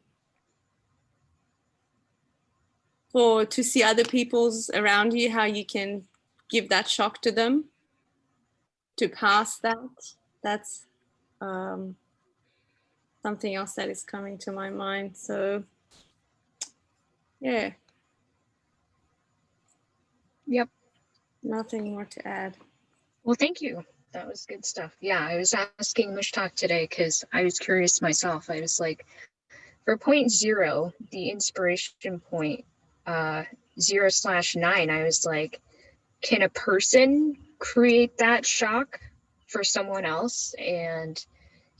to see other people's around you, how you can give that shock to them, to pass that. That's something else that is coming to my mind. So yeah. Yep. Nothing more to add. Well, thank you. That was good stuff. Yeah, I was asking Mushtaq today because I was curious myself. I was like, for point 0, the inspiration point, 0/9, I was like, can a person create that shock for someone else? And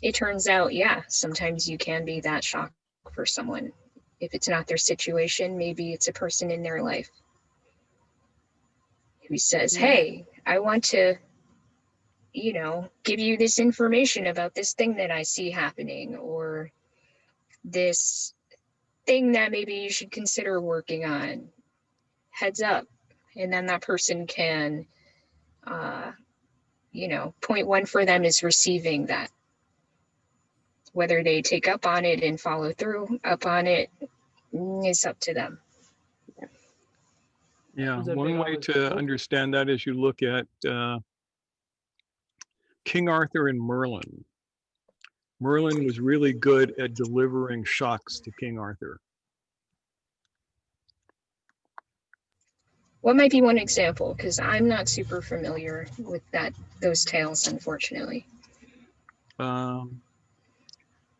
it turns out, yeah, sometimes you can be that shock for someone. If it's not their situation, maybe it's a person in their life who says, hey, I want to, give you this information about this thing that I see happening, or this thing that maybe you should consider working on. Heads up. And then that person can, point 1 for them is receiving that. Whether they take up on it and follow through up on it is up to them. Yeah, one way to understand that is you look at King Arthur and Merlin. Merlin was really good at delivering shocks to King Arthur. What might be one example? Because I'm not super familiar with those tales, unfortunately. Well,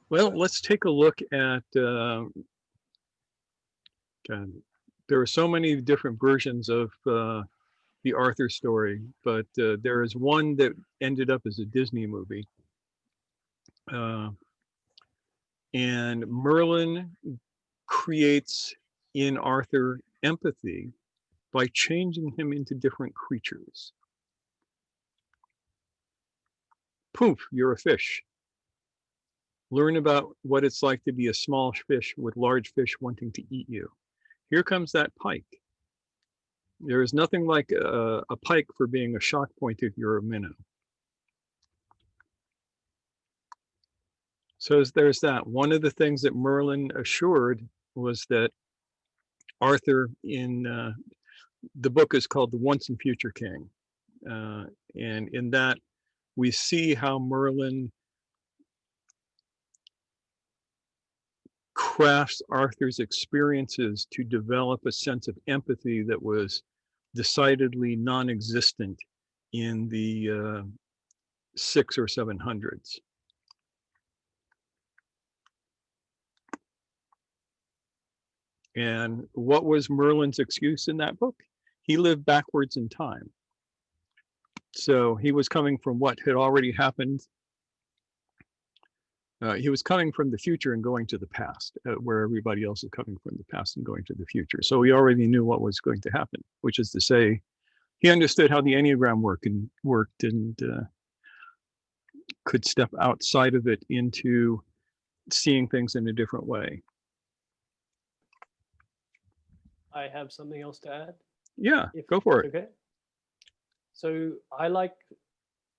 let's take a look at, there are so many different versions of the Arthur story, but there is one that ended up as a Disney movie. And Merlin creates in Arthur empathy by changing him into different creatures. Poof, you're a fish. Learn about what it's like to be a small fish with large fish wanting to eat you. Here comes that pike. There is nothing like a pike for being a shock point if you're a minnow. So there's that. One of the things that Merlin assured was that Arthur, in the book is called The Once and Future King. And in that, we see how Merlin crafts Arthur's experiences to develop a sense of empathy that was decidedly non-existent in the 600s or 700s. And what was Merlin's excuse in that book? He lived backwards in time. So he was coming from what had already happened. He was coming from the future and going to the past, where everybody else is coming from the past and going to the future. So he already knew what was going to happen, which is to say, he understood how the Enneagram worked and could step outside of it into seeing things in a different way. I have something else to add. Yeah, go for it. Okay. So I like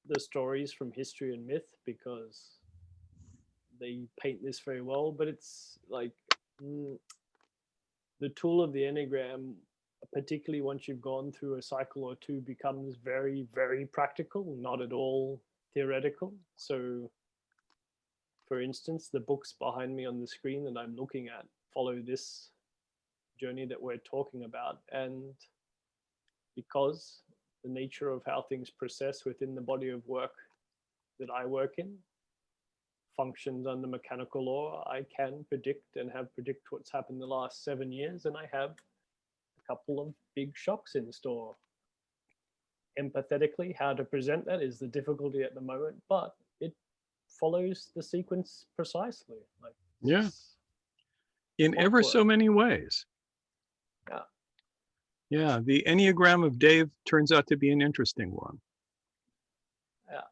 the stories from history and myth because they paint this very well, but it's like the tool of the Enneagram, particularly once you've gone through a cycle or two, becomes very, very practical, not at all theoretical. So for instance, the books behind me on the screen that I'm looking at follow this journey that we're talking about. And because the nature of how things process within the body of work that I work in functions under mechanical law, I can predict and have predicted what's happened the last 7 years, and I have a couple of big shocks in store. Empathetically, how to present that is the difficulty at the moment, but it follows the sequence precisely. Like, yeah, in ever so many ways. Yeah. Yeah, the Enneagram of Dave turns out to be an interesting one. Yeah.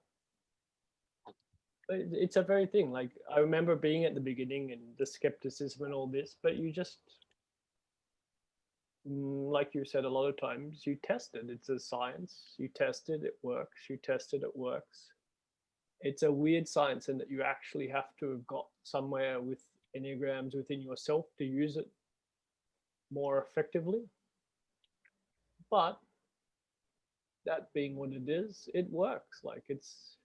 But it's a very thing. Like, I remember being at the beginning and the skepticism and all this, but you just, like you said a lot of times, you test it. It's a science. You test it, it works. You test it, it works. It's a weird science in that you actually have to have got somewhere with Enneagrams within yourself to use it more effectively. But that being what it is, it works. Like, it's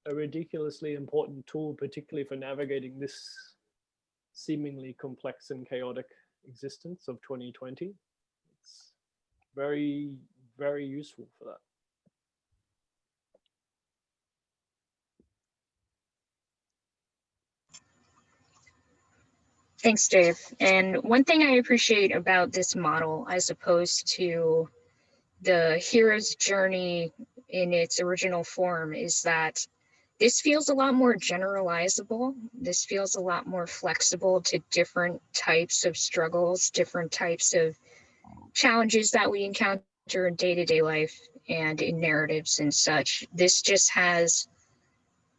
a ridiculously important tool, particularly for navigating this seemingly complex and chaotic existence of 2020. It's very, very useful for that. Thanks, Dave. And one thing I appreciate about this model, as opposed to the hero's journey in its original form, is that this feels a lot more generalizable. This feels a lot more flexible to different types of struggles, different types of challenges that we encounter in day-to-day life and in narratives and such. This just has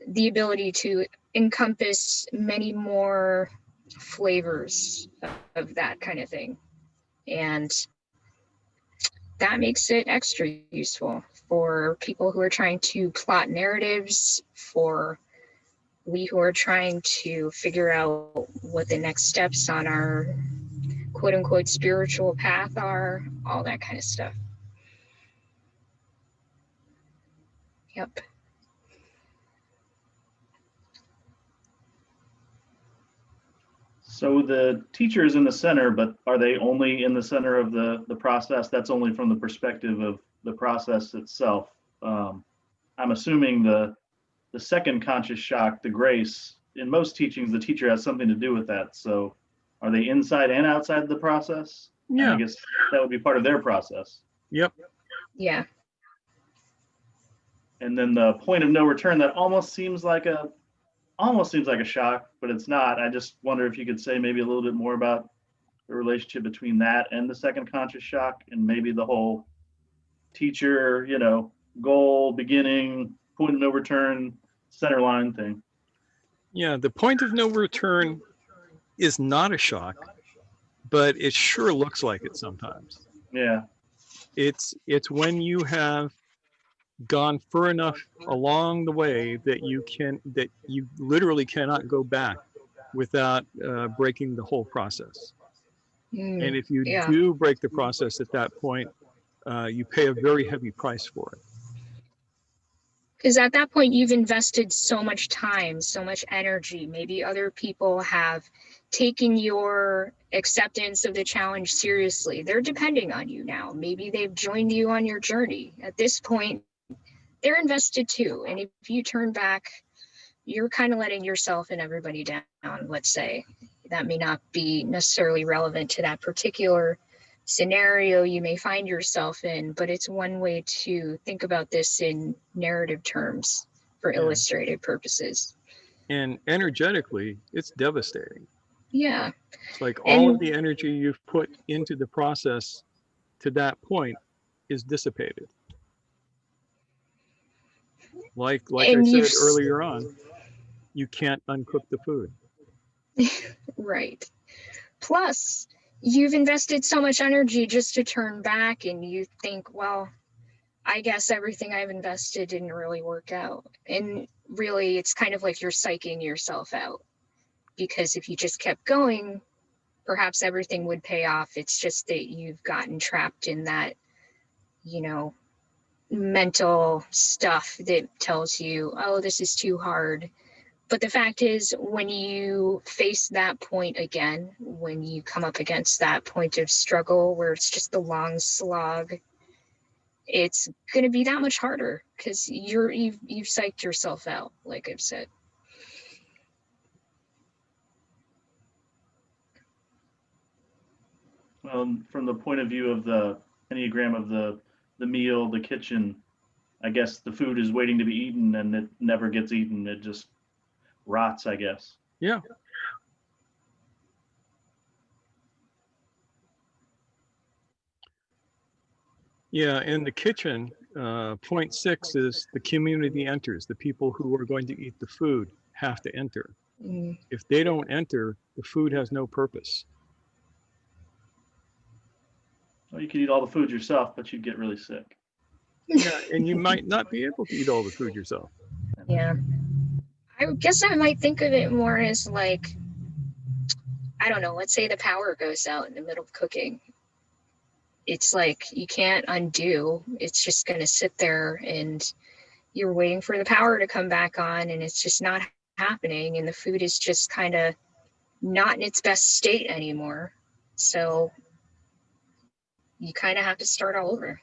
the ability to encompass many more flavors of that kind of thing. And that makes it extra useful for people who are trying to plot narratives, for we who are trying to figure out what the next steps on our quote unquote spiritual path are, all that kind of stuff. Yep. So the teacher is in the center, but are they only in the center of the process? That's only from the perspective of the process itself. I'm assuming the second conscious shock, the grace, in most teachings, the teacher has something to do with that. So are they inside and outside the process? Yeah. And I guess that would be part of their process. Yep. Yeah. And then the point of no return, that almost seems like a shock, but it's not. I just wonder if you could say maybe a little bit more about the relationship between that and the second conscious shock, and maybe the whole teacher, goal, beginning, point of no return, center line thing. Yeah, the point of no return is not a shock, but it sure looks like it sometimes. Yeah. It's when you have gone far enough along the way that you literally cannot go back without breaking the whole process. And if you Yeah. do break the process at that point, you pay a very heavy price for it. Because at that point, you've invested so much time, so much energy. Maybe other people have taken your acceptance of the challenge seriously. They're depending on you now. Maybe they've joined you on your journey. At this point, they're invested too. And if you turn back, you're kind of letting yourself and everybody down, let's say. That may not be necessarily relevant to that particular scenario you may find yourself in, but it's one way to think about this in narrative terms for illustrative purposes. And energetically, it's devastating. Yeah. It's like all of the energy you've put into the process to that point is dissipated. Like I said earlier on, you can't uncook the food. Right. Plus, you've invested so much energy just to turn back and you think, well, I guess everything I've invested didn't really work out. And really, it's kind of like you're psyching yourself out. Because if you just kept going, perhaps everything would pay off. It's just that you've gotten trapped in that, mental stuff that tells you, oh, this is too hard. But the fact is, when you face that point again, when you come up against that point of struggle where it's just the long slog, it's going to be that much harder because you've psyched yourself out, like I've said. From the point of view of the Enneagram of the meal, the kitchen, I guess the food is waiting to be eaten and it never gets eaten. It just rots, I guess. Yeah. Yeah, in the kitchen, point 6 is the community enters. The people who are going to eat the food have to enter. If they don't enter, the food has no purpose. Well, you could eat all the food yourself, but you'd get really sick. Yeah, and you might not be able to eat all the food yourself. Yeah. I guess I might think of it more as like, I don't know, let's say the power goes out in the middle of cooking. It's like you can't undo. It's just going to sit there and you're waiting for the power to come back on and it's just not happening. And the food is just kind of not in its best state anymore. So you kind of have to start all over.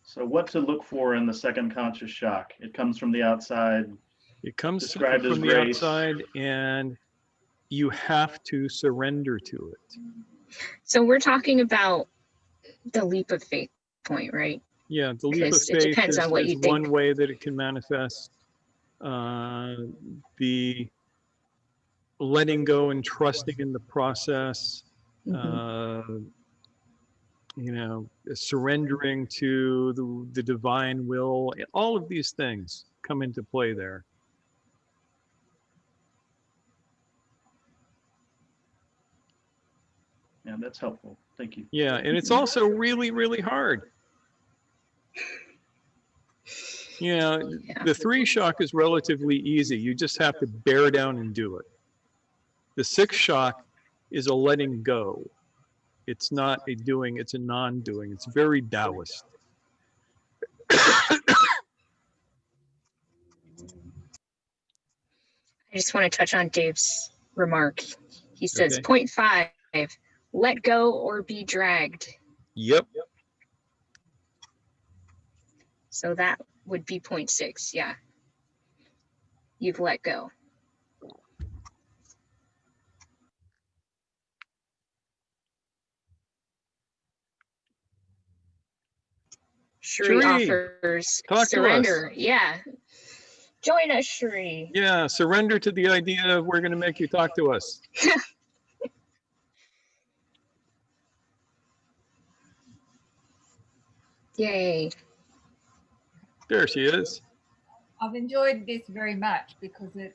So what to look for in the second conscious shock? It comes from the outside. It comes Described as from the grace. outside and you have to surrender to it. So we're talking about the leap of faith point, right? Yeah, the leap of Because faith it depends on what is you think. one way that it can manifest. The letting go and trusting in the process, surrendering to the divine will, all of these things come into play there. Yeah, that's helpful. Thank you. Yeah, and it's also really, really hard. The 3 shock is relatively easy. You just have to bear down and do it. The 6 shock is a letting go. It's not a doing, it's a non-doing. It's very Taoist. I just want to touch on Dave's remark. He says, Okay. Point 5, let go or be dragged. Yep. So that would be point 6. Yeah. You've let go. Shri offers surrender. Yeah. Join us, Shri. Yeah, surrender to the idea of we're going to make you talk to us. Yay. There she is. I've enjoyed this very much because it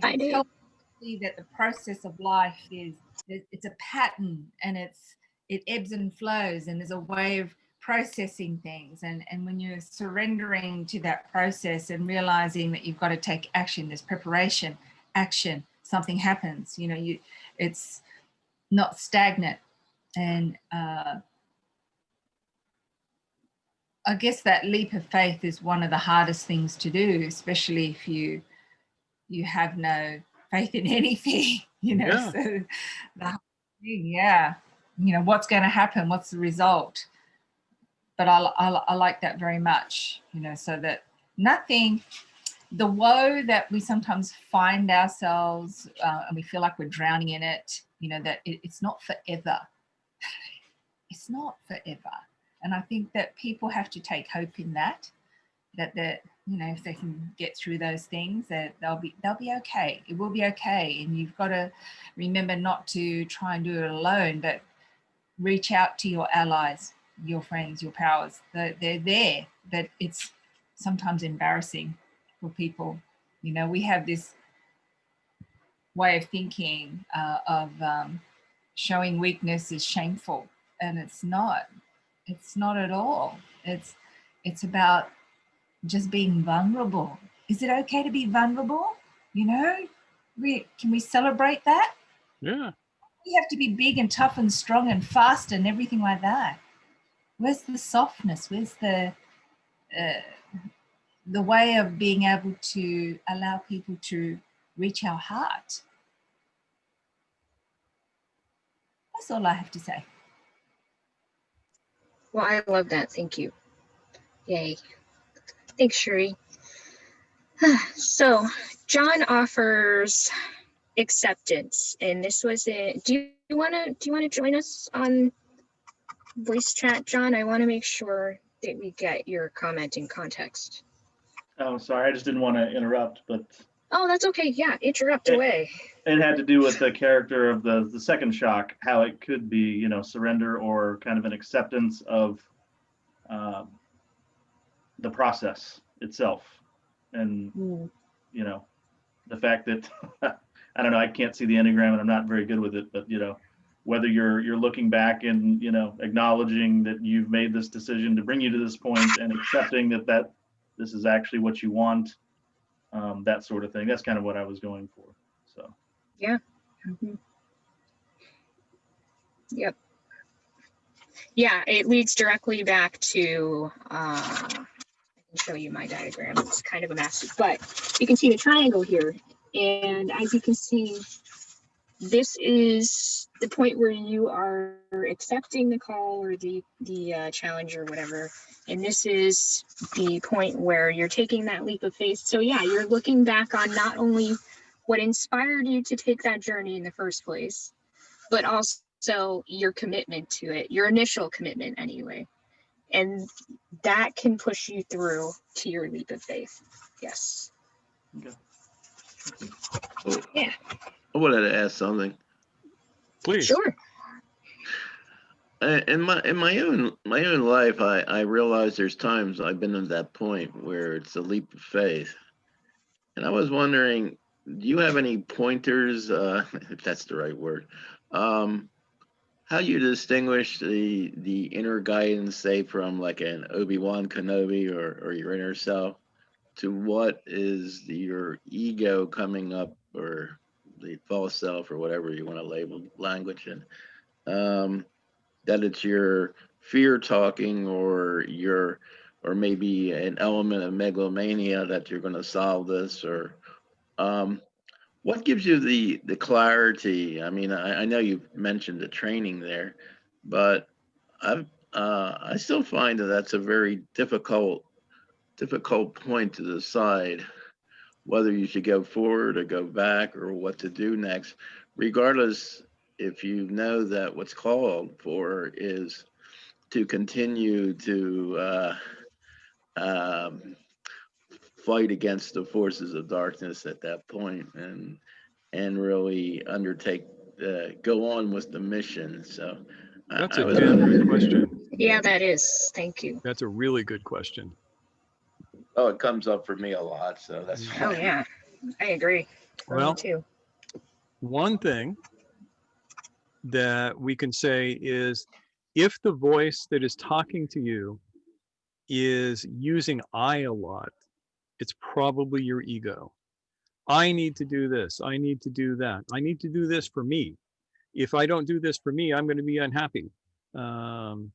I did. see that the process of life it's a pattern, and it ebbs and flows, and there's a way of processing things, and when you're surrendering to that process and realizing that you've got to take action, there's preparation, action, something happens, it's not stagnant. And I guess that leap of faith is one of the hardest things to do, especially if you have no faith in anything, Yeah. So yeah, what's going to happen? What's the result? But I like that very much, so that nothing, the woe that we sometimes find ourselves and we feel like we're drowning in it, that it's not forever. It's not forever. And I think that people have to take hope in that if they can get through those things, that they'll be okay. It will be okay. And you've got to remember not to try and do it alone, but reach out to your allies, your friends, your powers. They're there, but it's sometimes embarrassing for people. We have this way of thinking of showing weakness is shameful, and it's not at all. It's about just being vulnerable. Is it okay to be vulnerable? Can we celebrate that? Yeah. We have to be big and tough and strong and fast and everything like that. Where's the softness? Where's the way of being able to allow people to reach our heart? That's all I have to say. Well, I love that. Thank you. Yay. Thanks, Sheree. So John offers acceptance, and this was it. Do you want to join us on voice chat, John? I want to make sure that we get your comment in context. Oh, sorry, I just didn't want to interrupt, but Oh, that's okay. Yeah, interrupt away. it had to do with the character of the second shock, how it could be, surrender or kind of an acceptance of the process itself. And, the fact that, I don't know, I can't see the Enneagram and I'm not very good with it, but, whether you're looking back and, acknowledging that you've made this decision to bring you to this point and accepting that this is actually what you want, that sort of thing. That's kind of what I was going for. So. Yeah. Mm-hmm. Yep. Yeah, it leads directly back to, I can show you my diagram. It's kind of a mess, but you can see the triangle here. And as you can see, this is the point where you are accepting the call or the challenge or whatever. And this is the point where you're taking that leap of faith. So yeah, you're looking back on not only what inspired you to take that journey in the first place, but also your commitment to it, your initial commitment anyway. And that can push you through to your leap of faith. Yes. Okay. Yeah. I wanted to ask something. Please. Sure. In my own life, I realize there's times I've been at that point where it's a leap of faith, and I was wondering, do you have any pointers, if that's the right word, how you distinguish the inner guidance, say from like an Obi-Wan Kenobi or your inner self, to what is your ego coming up, or the false self, or whatever you want to label language in? That it's your fear talking, or maybe an element of megalomania that you're going to solve this, or what gives you the clarity? I mean, I know you've mentioned the training there, but I still find that that's a very difficult point to decide whether you should go forward or go back or what to do next, regardless if you know that what's called for is to continue to fight against the forces of darkness at that point, and really go on with the mission. So That's a damn good question. Yeah, that is. Thank you. That's a really good question. Oh, it comes up for me a lot, so that's Oh yeah, I agree. For me Well, too. One thing that we can say is if the voice that is talking to you is using I a lot, it's probably your ego. I need to do this. I need to do that. I need to do this for me. If I don't do this for me, I'm going to be unhappy. Mm.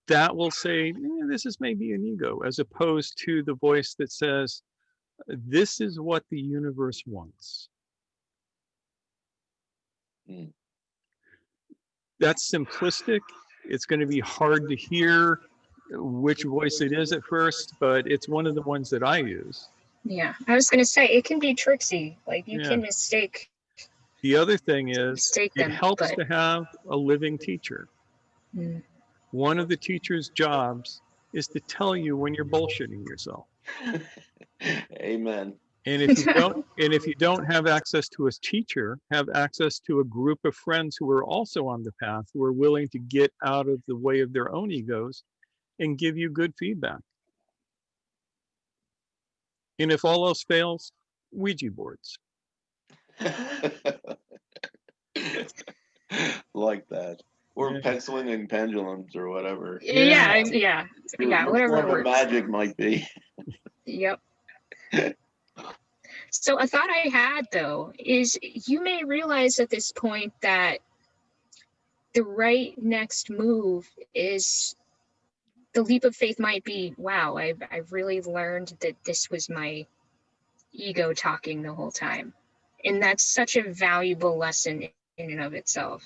That will say, this is maybe an ego, as opposed to the voice that says, this is what the universe wants. Mm. That's simplistic. It's going to be hard to hear which voice it is at first, but it's one of the ones that I use. Yeah, I was going to say it can be tricksy. Like you Yeah. can mistake The other thing is, mistake it them, helps but to have a living teacher. mm, One of the teacher's jobs is to tell you when you're bullshitting yourself. Amen. And if you don't have access to a teacher, have access to a group of friends who are also on the path, who are willing to get out of the way of their own egos and give you good feedback. And if all else fails, Ouija boards. Like that. Or Yeah. penciling and pendulums or whatever. yeah, Yeah. Your whatever form of works. magic might be. Yep. So a thought I had though is you may realize at this point that the right next move is the leap of faith might be, wow, I've really learned that this was my ego talking the whole time. And that's such a valuable lesson in and of itself.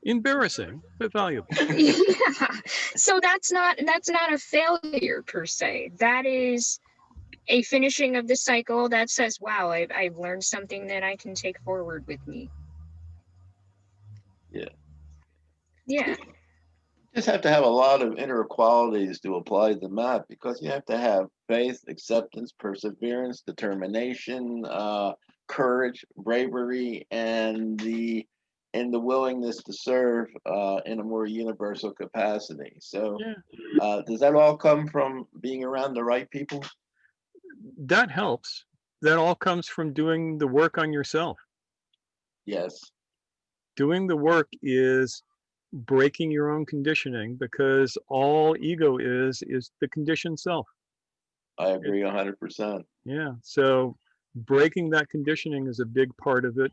Embarrassing, but valuable. Yeah. So that's not a failure per se. That is a finishing of the cycle that says, wow, I've learned something that I can take forward with me. Yeah. Yeah. Just have to have a lot of inner qualities to apply the map, because you have to have faith, acceptance, perseverance, determination, courage, bravery, and the willingness to serve in a more universal capacity. So Yeah. does that all come from being around the right people? That helps. That all comes from doing the work on yourself. Yes. Doing the work is breaking your own conditioning, because all ego is the conditioned self. I agree 100%. Yeah. So breaking that conditioning is a big part of it.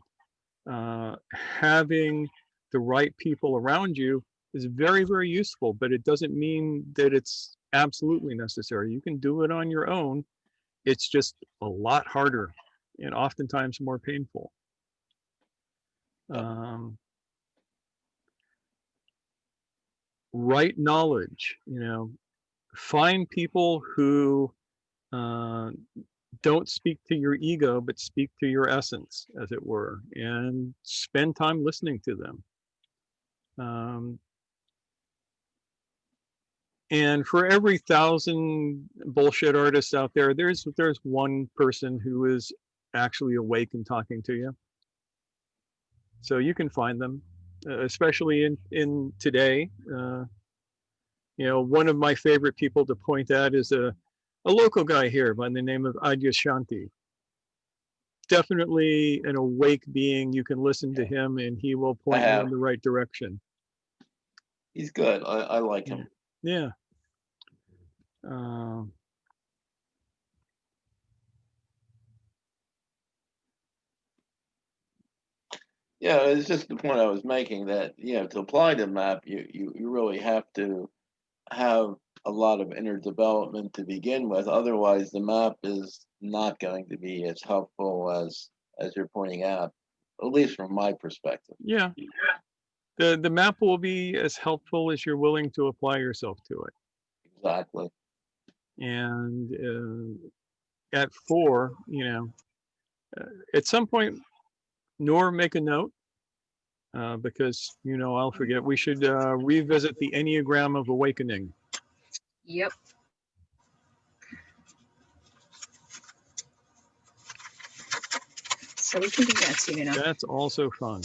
Having the right people around you is very, very useful, but it doesn't mean that it's absolutely necessary. You can do it on your own. It's just a lot harder and oftentimes more painful. Right knowledge, find people who don't speak to your ego, but speak to your essence, as it were, and spend time listening to them. And for every 1,000 bullshit artists out there, there's one person who is actually awake and talking to you. So you can find them, especially in today. One of my favorite people to point at is a local guy here by the name of Adyashanti. Definitely an awake being. You can listen to him and he will point you in the right direction. He's good. I like him. Yeah. Yeah, it's just the point I was making, that to apply the map, you really have to have a lot of inner development to begin with. Otherwise, the map is not going to be as helpful as you're pointing out, at least from my perspective. Yeah. The map will be as helpful as you're willing to apply yourself to it. Exactly. And at 4, at some point, Nor, make a note, because I'll forget. We should revisit the Enneagram of Awakening. Yep. So we can do that soon enough. That's also fun.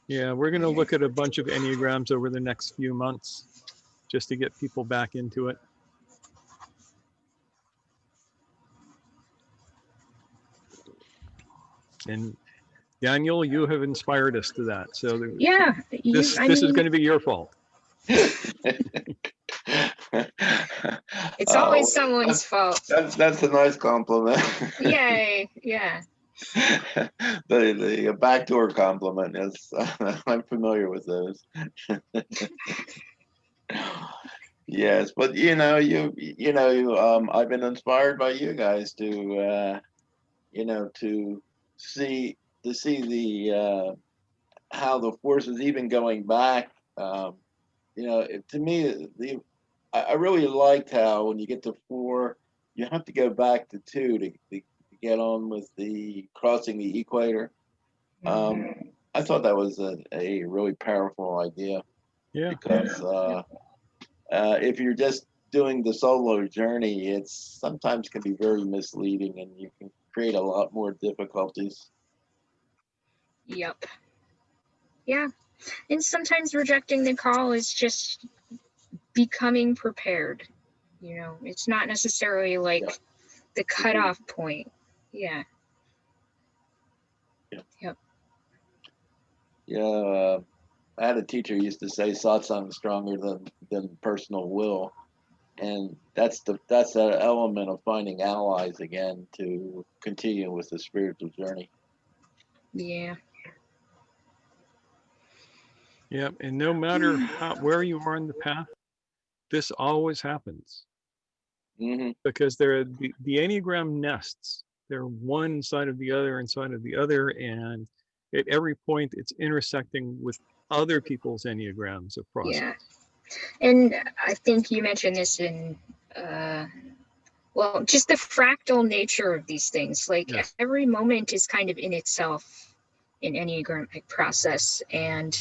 Yeah, we're going to look at a bunch of Enneagrams over the next few months, just to get people back into it. And Daniel, you have inspired us to that. So Yeah, this is going to be your fault. It's always someone's fault. That's a nice compliment. Yay, yeah. The backdoor compliment is I'm familiar with those. Yes, but I've been inspired by you guys to to see the how the forces even going back. To me, I really liked how when you get to 4, you have to go back to 2 to get on with the crossing the equator. I thought that was a really powerful idea. Yeah. Because if you're just doing the solo journey, it's sometimes can be very misleading, and you can create a lot more difficulties. Yep. Yeah. And sometimes rejecting the call is just becoming prepared. It's not necessarily like the cutoff point. Yeah. Yep. Yeah. I had a teacher who used to say satsang is stronger than personal will. And that's the element of finding allies again to continue with the spiritual journey. Yeah. Yeah, and no matter where you are in the path, this always happens. Mm-hmm. Because the Enneagram nests. They're one inside of the other, and at every point it's intersecting with other people's Enneagrams of process. Yeah. And I think you mentioned this in just the fractal nature of these things. Like Yes. Every moment is kind of in itself an Enneagrammic process, and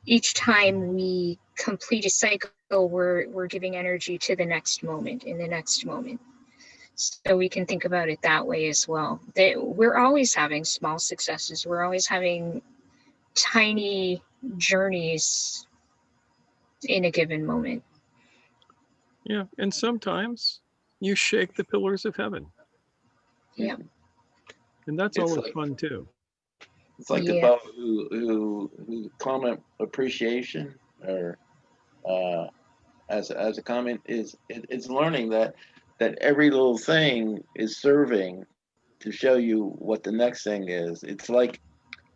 each time we complete a cycle, we're giving energy to the next moment, in the next moment. So we can think about it that way as well. That we're always having small successes. We're always having tiny journeys in a given moment. Yeah, and sometimes you shake the pillars of heaven. Yeah. And that's It's always like- fun too. It's like the fellow who comment appreciation or as a comment it's learning that every little thing is serving to show you what the next thing is. It's like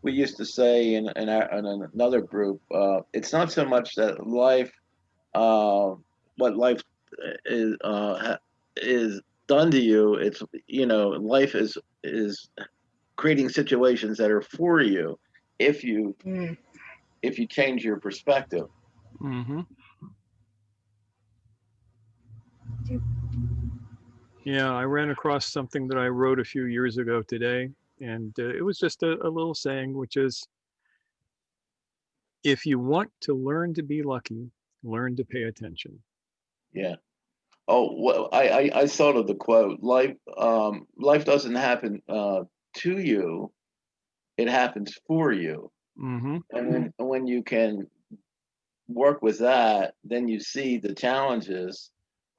we used to say in another group. It's not so much that life, what life is done to you. It's life is creating situations that are for you if you change your perspective. Mm-hmm. Yeah, I ran across something that I wrote a few years ago today, and it was just a little saying, which is, if you want to learn to be lucky, learn to pay attention. Yeah. Oh, well, I thought of the quote. Life doesn't happen to you; it happens for you. Mm-hmm. And when you can work with that, then you see the challenges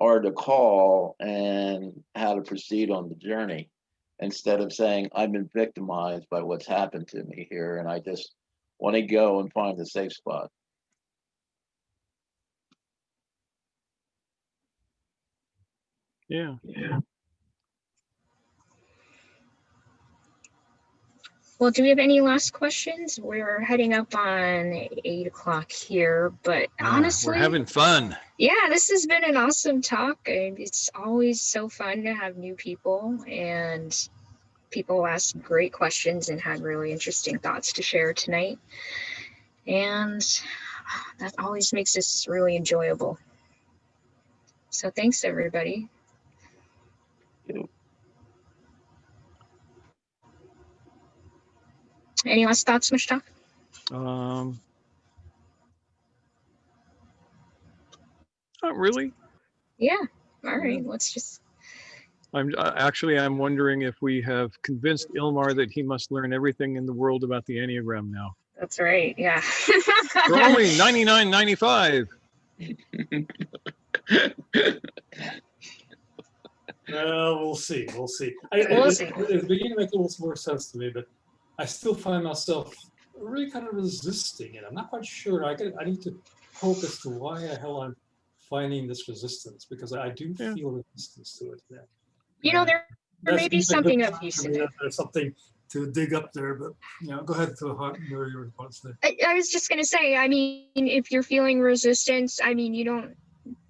are to call and how to proceed on the journey, instead of saying I've been victimized by what's happened to me here, and I just want to go and find a safe spot. Yeah. Well, do we have any last questions? We're heading up on 8 o'clock here, but honestly, we're having fun. Yeah, this has been an awesome talk. It's always so fun to have new people, and people asked great questions and had really interesting thoughts to share tonight. And that always makes this really enjoyable. So thanks, everybody. Any last thoughts, Mushtaq? Not really. Yeah. All right. Let's just. I'm wondering if we have convinced Ilmar that he must learn everything in the world about the Enneagram now. That's right. Yeah. For only $99.95. We'll see. We'll see. It's beginning to make a little more sense to me, but I still find myself really kind of resisting it. I'm not quite sure. I need to poke as to why the hell I'm finding this resistance, because I do feel resistance to it. Yeah. You know, there may be something of use in it. There's something to dig up there, but go ahead to your response there. I was just gonna say, I mean, if you're feeling resistance, I mean, you don't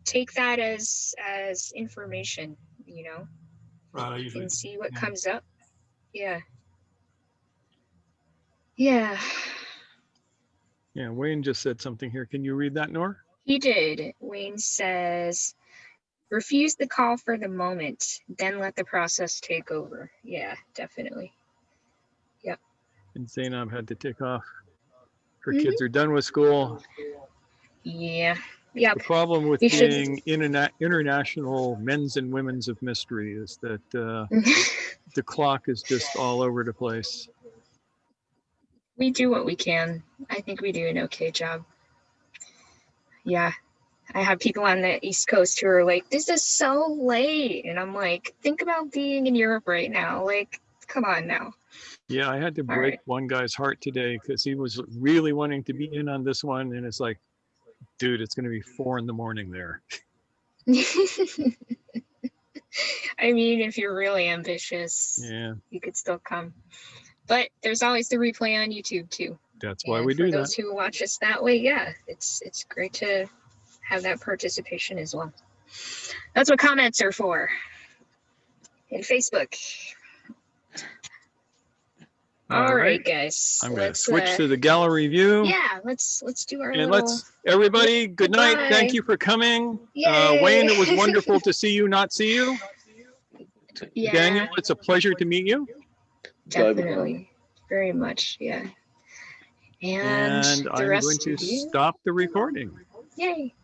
take that as information, you know. Right. I You usually can see what yeah. comes up. Yeah. Yeah. Yeah, Wayne just said something here. Can you read that, Nor? He did. Wayne says, refuse the call for the moment, then let the process take over. Yeah, definitely. Yep. And Zainab had to take off. Her kids are done with school. Yeah. Yep. The problem with We should- being international men's and women's of mystery is that the clock is just all over the place. We do what we can. I think we do an okay job. Yeah. I have people on the East Coast who are like, this is so late. And I'm like, think about being in Europe right now. Like, come on now. Yeah, I had to break one guy's heart today because he was really wanting to be in on this one. And it's like, dude, it's going to be 4 a.m. there. I mean, if you're really ambitious, you could still come. But there's always the replay on YouTube too. That's why we do that. For those who watch us that way, yeah, it's great to have that participation as well. That's what comments are for. In Facebook. All right, guys. I'm going to switch to the gallery view. Yeah, let's do our and little... everybody, good night. Bye. Thank you for coming. Yay. Wayne, it was wonderful to see you, not see you. Yeah. Daniel, it's a pleasure to meet you. Definitely. Very much, yeah. And I'm going to stop the recording. Yay.